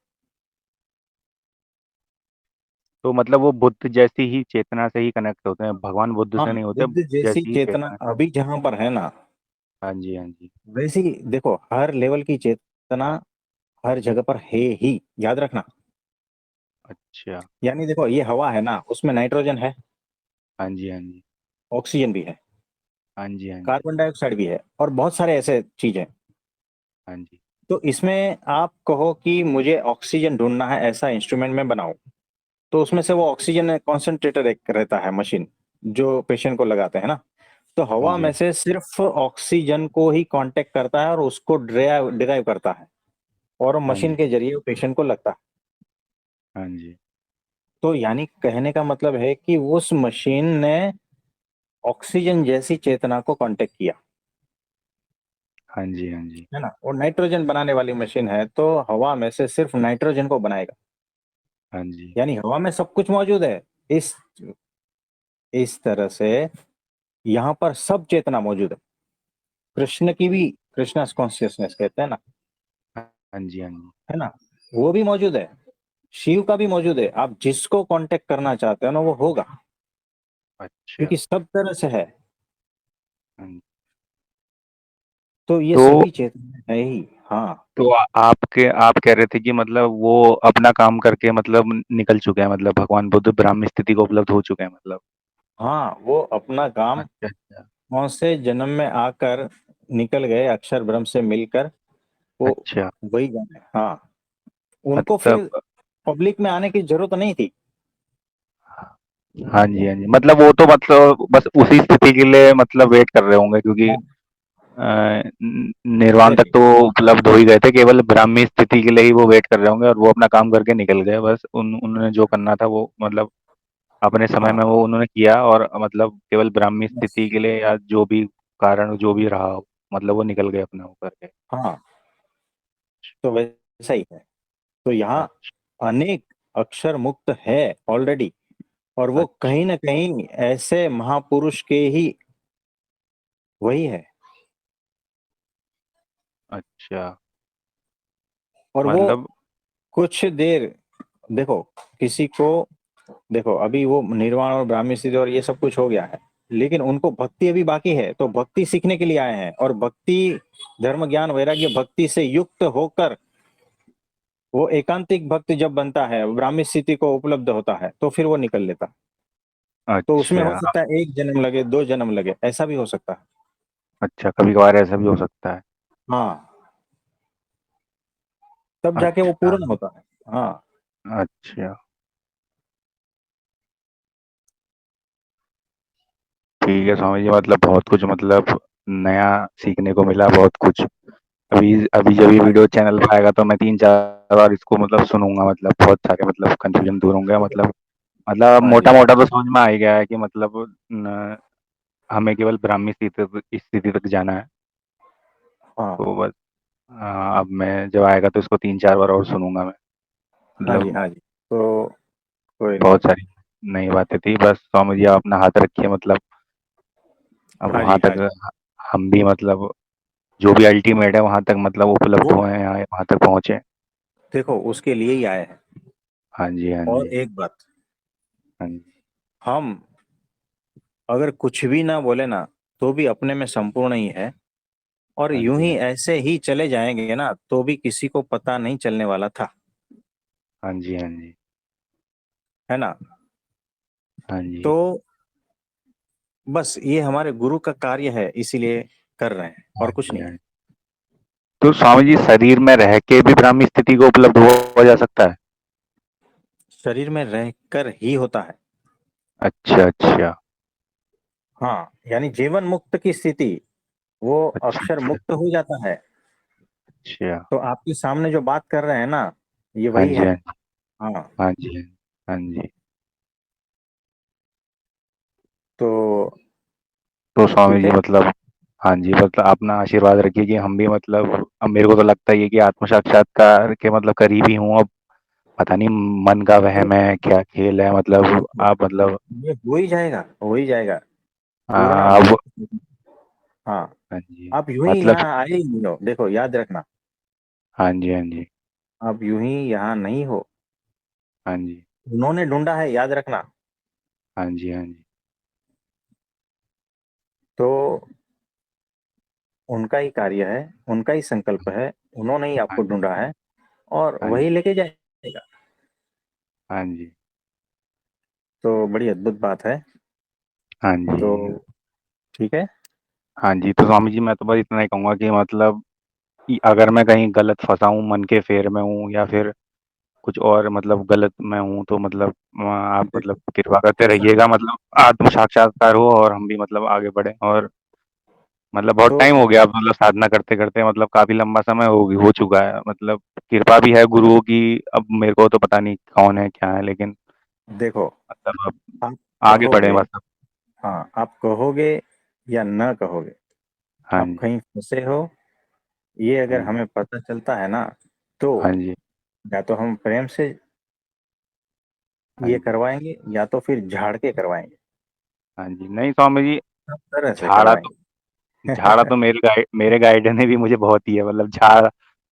तो मतलब वो बुद्ध जैसी ही चेतना से ही कनेक्ट होते हैं, भगवान बुद्ध हाँ, से नहीं होते, बुद्ध बुद्ध जैसी जैसी ही चेतना चेतना। अभी जहां पर है ना, हाँ जी। हाँ जी। वैसी, देखो, हर लेवल की चेतना हर जगह पर है ही, याद रखना। अच्छा। यानी देखो, ये हवा है ना, उसमें नाइट्रोजन है, हाँ जी। हाँ जी। ऑक्सीजन भी है, हाँ जी। हाँ जी। कार्बन डाइऑक्साइड भी है, और बहुत सारे ऐसे चीज हैं। हाँ जी। तो इसमें आप कहो कि मुझे ऑक्सीजन ढूंढना है, ऐसा इंस्ट्रूमेंट में बनाओ, तो उसमें से वो ऑक्सीजन कॉन्सेंट्रेटर एक रहता है, मशीन, जो पेशेंट को लगाते हैं ना, तो हाँ हवा में जी। से सिर्फ ऑक्सीजन को ही कांटेक्ट करता है और उसको ड्राइव डिराइव करता है, और हाँ मशीन जी। के जरिए वो पेशेंट को लगता है। हाँ जी। तो यानी कहने का मतलब है कि उस मशीन ने ऑक्सीजन जैसी चेतना को कांटेक्ट किया, हाँ जी, हाँ जी, है ना। और नाइट्रोजन बनाने वाली मशीन है, तो हवा में से सिर्फ नाइट्रोजन को बनाएगा। हाँ जी। यानी हवा में सब कुछ मौजूद है। इस इस तरह से यहाँ पर सब चेतना मौजूद है। कृष्ण की भी, कृष्णा कॉन्शियसनेस कहते हैं ना, हाँ जी, हाँ जी। है ना, वो भी मौजूद है। शिव का भी मौजूद है। आप जिसको कांटेक्ट करना चाहते हो ना, वो होगा, अच्छा। क्योंकि सब तरह से है। हाँ जी। तो ये तो सभी चेतना है ही। हाँ। आप कह रहे थे कि मतलब वो अपना काम करके मतलब निकल चुके हैं, मतलब भगवान बुद्ध ब्राह्मी स्थिति को उपलब्ध हो चुके हैं मतलब। हाँ, वो अपना काम अच्छा, अच्छा। कौन से जन्म में आकर निकल गए, अक्षर ब्रह्म से मिलकर। वो अच्छा, वही जाने। हाँ, उनको मतलब फिर पब्लिक में आने की जरूरत नहीं थी। हाँ जी, हाँ जी। मतलब वो तो मतलब बस उसी स्थिति के लिए मतलब वेट कर रहे होंगे, क्योंकि हाँ, निर्वाण तक देखिए। तो उपलब्ध हो ही गए थे, केवल ब्राह्मी स्थिति के लिए ही वो वेट कर रहे होंगे और वो अपना काम करके निकल गए। बस उन्होंने जो करना था वो मतलब अपने समय हाँ, में वो उन्होंने किया, और मतलब केवल ब्राह्मी बस। स्थिति के लिए या जो भी कारण जो भी रहा हो, मतलब वो निकल गए अपना वो करके। हाँ, तो वैसा ही है। तो यहाँ अच्छा, अनेक अक्षर मुक्त है ऑलरेडी, और वो अच्छा, कहीं ना कहीं ऐसे महापुरुष के ही वही है। अच्छा। और वो मतलब कुछ देर, देखो, किसी को, देखो अभी वो निर्वाण और ब्राह्मी स्थिति और ये सब कुछ हो गया है, लेकिन उनको भक्ति अभी बाकी है, तो भक्ति सीखने के लिए आए हैं। और भक्ति, धर्म ज्ञान वैराग्य भक्ति से युक्त होकर वो एकांतिक भक्त जब बनता है, ब्राह्मी स्थिति को उपलब्ध होता है, तो फिर वो निकल लेता। तो उसमें हो अच्छा, सकता है एक जन्म लगे, दो जन्म लगे, ऐसा भी हो सकता है। अच्छा, कभी कभार ऐसा भी हो सकता है। हाँ, तब जाके वो अच्छा, पूर्ण होता है। हाँ। अच्छा। ठीक है स्वामी जी, मतलब बहुत कुछ मतलब नया सीखने को मिला, बहुत कुछ। अभी अभी जब ये हाँ वीडियो चैनल पे आएगा तो मैं 3-4 बार इसको मतलब सुनूंगा, मतलब बहुत सारे मतलब कंफ्यूजन दूर होंगे, मतलब हाँ मोटा जी। मोटा तो समझ में आ ही गया है कि मतलब हमें केवल ब्राह्मी स्थिति तक जाना है। हाँ। तो बस अब मैं जब आएगा तो इसको 3-4 बार और सुनूंगा मैं, हाँ जी। मतलब हाँ जी। तो कोई नहीं। बहुत सारी नई बातें थी। बस स्वामी जी आप अपना हाथ रखिए, मतलब अब हाँ वहां जी। हाँ तक जी। हम भी मतलब जो भी अल्टीमेट है वहां तक मतलब उपलब्ध वो हुए हैं, वहां तक पहुंचे। देखो, उसके लिए ही आए हैं। हाँ जी, हाँ और जी, एक बात, हाँ जी, हम अगर कुछ भी ना बोले ना, तो भी अपने में संपूर्ण ही है। और हाँ यूं जी, ही ऐसे ही चले जाएंगे ना, तो भी किसी को पता नहीं चलने वाला था, हाँ जी, हाँ जी, है ना। हाँ जी, तो बस ये हमारे गुरु का कार्य है, इसीलिए कर रहे हैं, हाँ और कुछ जी, नहीं हाँ है। जी। तो स्वामी जी शरीर में रह के भी ब्राह्मी स्थिति को उपलब्ध हुआ जा सकता है? शरीर में रहकर ही होता है। अच्छा, अच्छा, हाँ, यानी जीवन मुक्त की स्थिति, वो अच्छा, अक्षर अच्छा, मुक्त हो जाता है। अच्छा। तो आपके सामने जो बात कर रहे हैं ना, ये हाँ वही जी, है। हाँ जी, हाँ। हाँ जी, हाँ जी। तो तो स्वामी ठीक जी है। मतलब हाँ जी, मतलब अपना आशीर्वाद रखिए कि हम भी मतलब अब मेरे को तो लगता ही है कि आत्म साक्षात्कार के मतलब करीब ही हूँ अब। पता नहीं मन का अरे, वहम है, क्या खेल है, मतलब देखो, आप मतलब ये हो ही जाएगा, हो ही जाएगा। पूर्ण अब मुक्त। हाँ। हाँ जी, आप यूं ही मतलब यहाँ आए ही नहीं हो, देखो याद रखना। हाँ जी, हाँ जी, आप यूं ही यहाँ नहीं हो। हाँ जी, उन्होंने ढूंढा है, याद रखना। हाँ जी, हाँ जी, तो उनका ही कार्य है, उनका ही संकल्प है। उन्होंने ही हाँ आपको जी, ढूंढा है, और हाँ वही जी, लेके जाएगा। हाँ जी, तो बड़ी अद्भुत बात है। हाँ तो जी, ठीक है। हाँ जी। तो स्वामी जी मैं तो बस इतना ही कहूँगा कि मतलब कि अगर मैं कहीं गलत फँसा हूँ, मन के फेर में हूँ या फिर कुछ और मतलब गलत मैं हूँ, तो मतलब आप मतलब देखो, कृपा करते ऐसा है। रहिएगा, मतलब आत्म साक्षात्कार हो और हम भी मतलब आगे बढ़े। और मतलब बहुत तो टाइम हो गया अब मतलब साधना करते करते, मतलब काफी लंबा समय हो चुका है, मतलब कृपा भी है गुरुओं की। अब मेरे को तो पता नहीं कौन है क्या है, लेकिन देखो, मतलब अब आप आगे बढ़े कहोगे, बस अब। हाँ, आप कहोगे या न कहोगे, हाँ आप जी, कहीं फँसे हो, ये हाँ अगर जी, हमें पता चलता है ना, तो हाँ जी, या तो हम प्रेम से हाँ ये जी, करवाएँगे या तो फिर झाड़ के करवाएँगे, हाँ जी। नहीं स्वामी जी, सब तरह से झाड़ा तो करवाएँगे। झाड़ा तो मेरे गाइड ने भी मुझे बहुत ही है, मतलब झाड़ा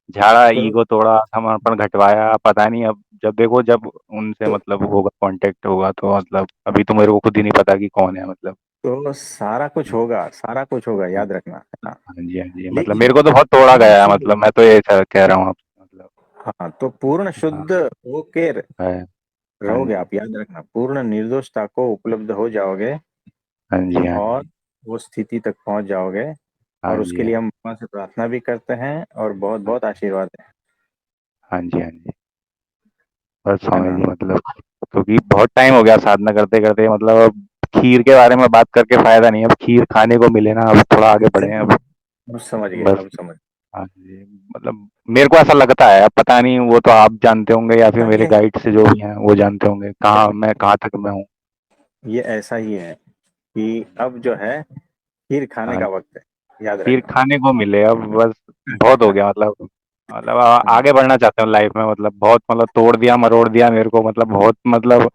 झाड़ा तो ईगो तोड़ा, समर्पण घटवाया, पता नहीं अब जब देखो, जब उनसे तो मतलब होगा, कांटेक्ट होगा तो मतलब अभी तो मेरे को खुद ही नहीं पता कि कौन है मतलब। तो सारा कुछ होगा, याद रखना, है ना? हाँ जी, हाँ जी, मतलब लेकिन मेरे को तो बहुत तोड़ा पूर्ण गया है, शुद्ध मतलब मैं तो ये कह रहा हूँ आपसे मतलब। हाँ, तो पूर्ण हाँ, शुद्ध होके है। हाँ रहोगे जी, आप, याद रखना, पूर्ण निर्दोषता को उपलब्ध हो जाओगे हाँ जी, हाँ और जी, वो स्थिति तक पहुंच जाओगे। हाँ और जी, उसके लिए हम भगवान से प्रार्थना भी करते हैं और बहुत हाँ बहुत आशीर्वाद है। हाँ जी, हाँ जी। बस है स्वामी ना? जी मतलब, क्योंकि बहुत टाइम हो गया साधना करते करते, मतलब अब खीर के बारे में बात करके फायदा नहीं है, अब खीर खाने को मिले ना, अब थोड़ा आगे बढ़े हैं अब। अब समझ गए, बस। अब समझ। हाँ जी, मतलब मेरे को ऐसा लगता है, अब पता नहीं, वो तो आप जानते होंगे या फिर हाँ, मेरे गाइड से जो भी हैं वो जानते होंगे कहाँ तक मैं हूँ। ये ऐसा ही है कि अब जो है खीर खाने हाँ, का वक्त है, याद खीर रखना। खाने को मिले अब बस। बहुत हो गया मतलब, आगे बढ़ना चाहते हो लाइफ में, मतलब बहुत, मतलब तोड़ दिया मरोड़ दिया मेरे को, मतलब बहुत मतलब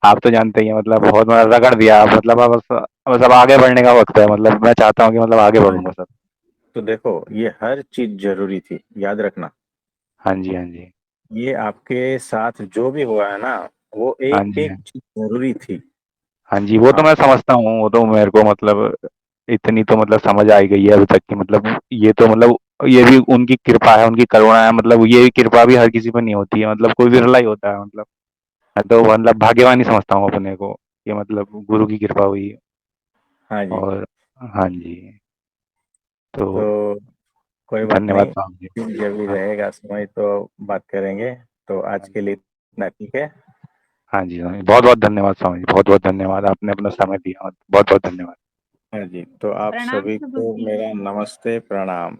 आप तो जानते ही हैं, मतलब बहुत मतलब रगड़ दिया, मतलब अब बस अब आगे बढ़ने का वक्त है, मतलब मैं चाहता हूँ कि मतलब आगे हाँ, बढ़ूँ बस अब। तो देखो, ये हर चीज जरूरी थी, याद रखना। हाँ जी, हाँ जी, ये आपके साथ जो भी हुआ है ना, वो हाँ एक जी, एक हाँ, चीज जरूरी थी। हाँ जी, वो तो हाँ, मैं समझता हूँ, वो तो मेरे को मतलब इतनी तो मतलब समझ आई गई है अभी तक की, मतलब ये तो मतलब ये भी उनकी कृपा है, उनकी करुणा है, मतलब ये कृपा भी हर किसी पर नहीं होती है, मतलब कोई विरला ही होता है, मतलब मैं तो मतलब भाग्यवान ही समझता हूँ अपने को, कि मतलब गुरु की कृपा हुई। हाँ जी। और हाँ जी, तो तो कोई बात धन्यवाद नहीं, साहब जी। जब भी हाँ, रहेगा समय तो बात करेंगे। तो आज हाँ के लिए जी, इतना ठीक है। हाँ जी, स्वामी बहुत बहुत धन्यवाद, स्वामी जी बहुत बहुत धन्यवाद, आपने अपना समय दिया, बहुत बहुत धन्यवाद। हाँ जी, तो आप प्रणाम सभी प्रभु को जी। मेरा नमस्ते, प्रणाम।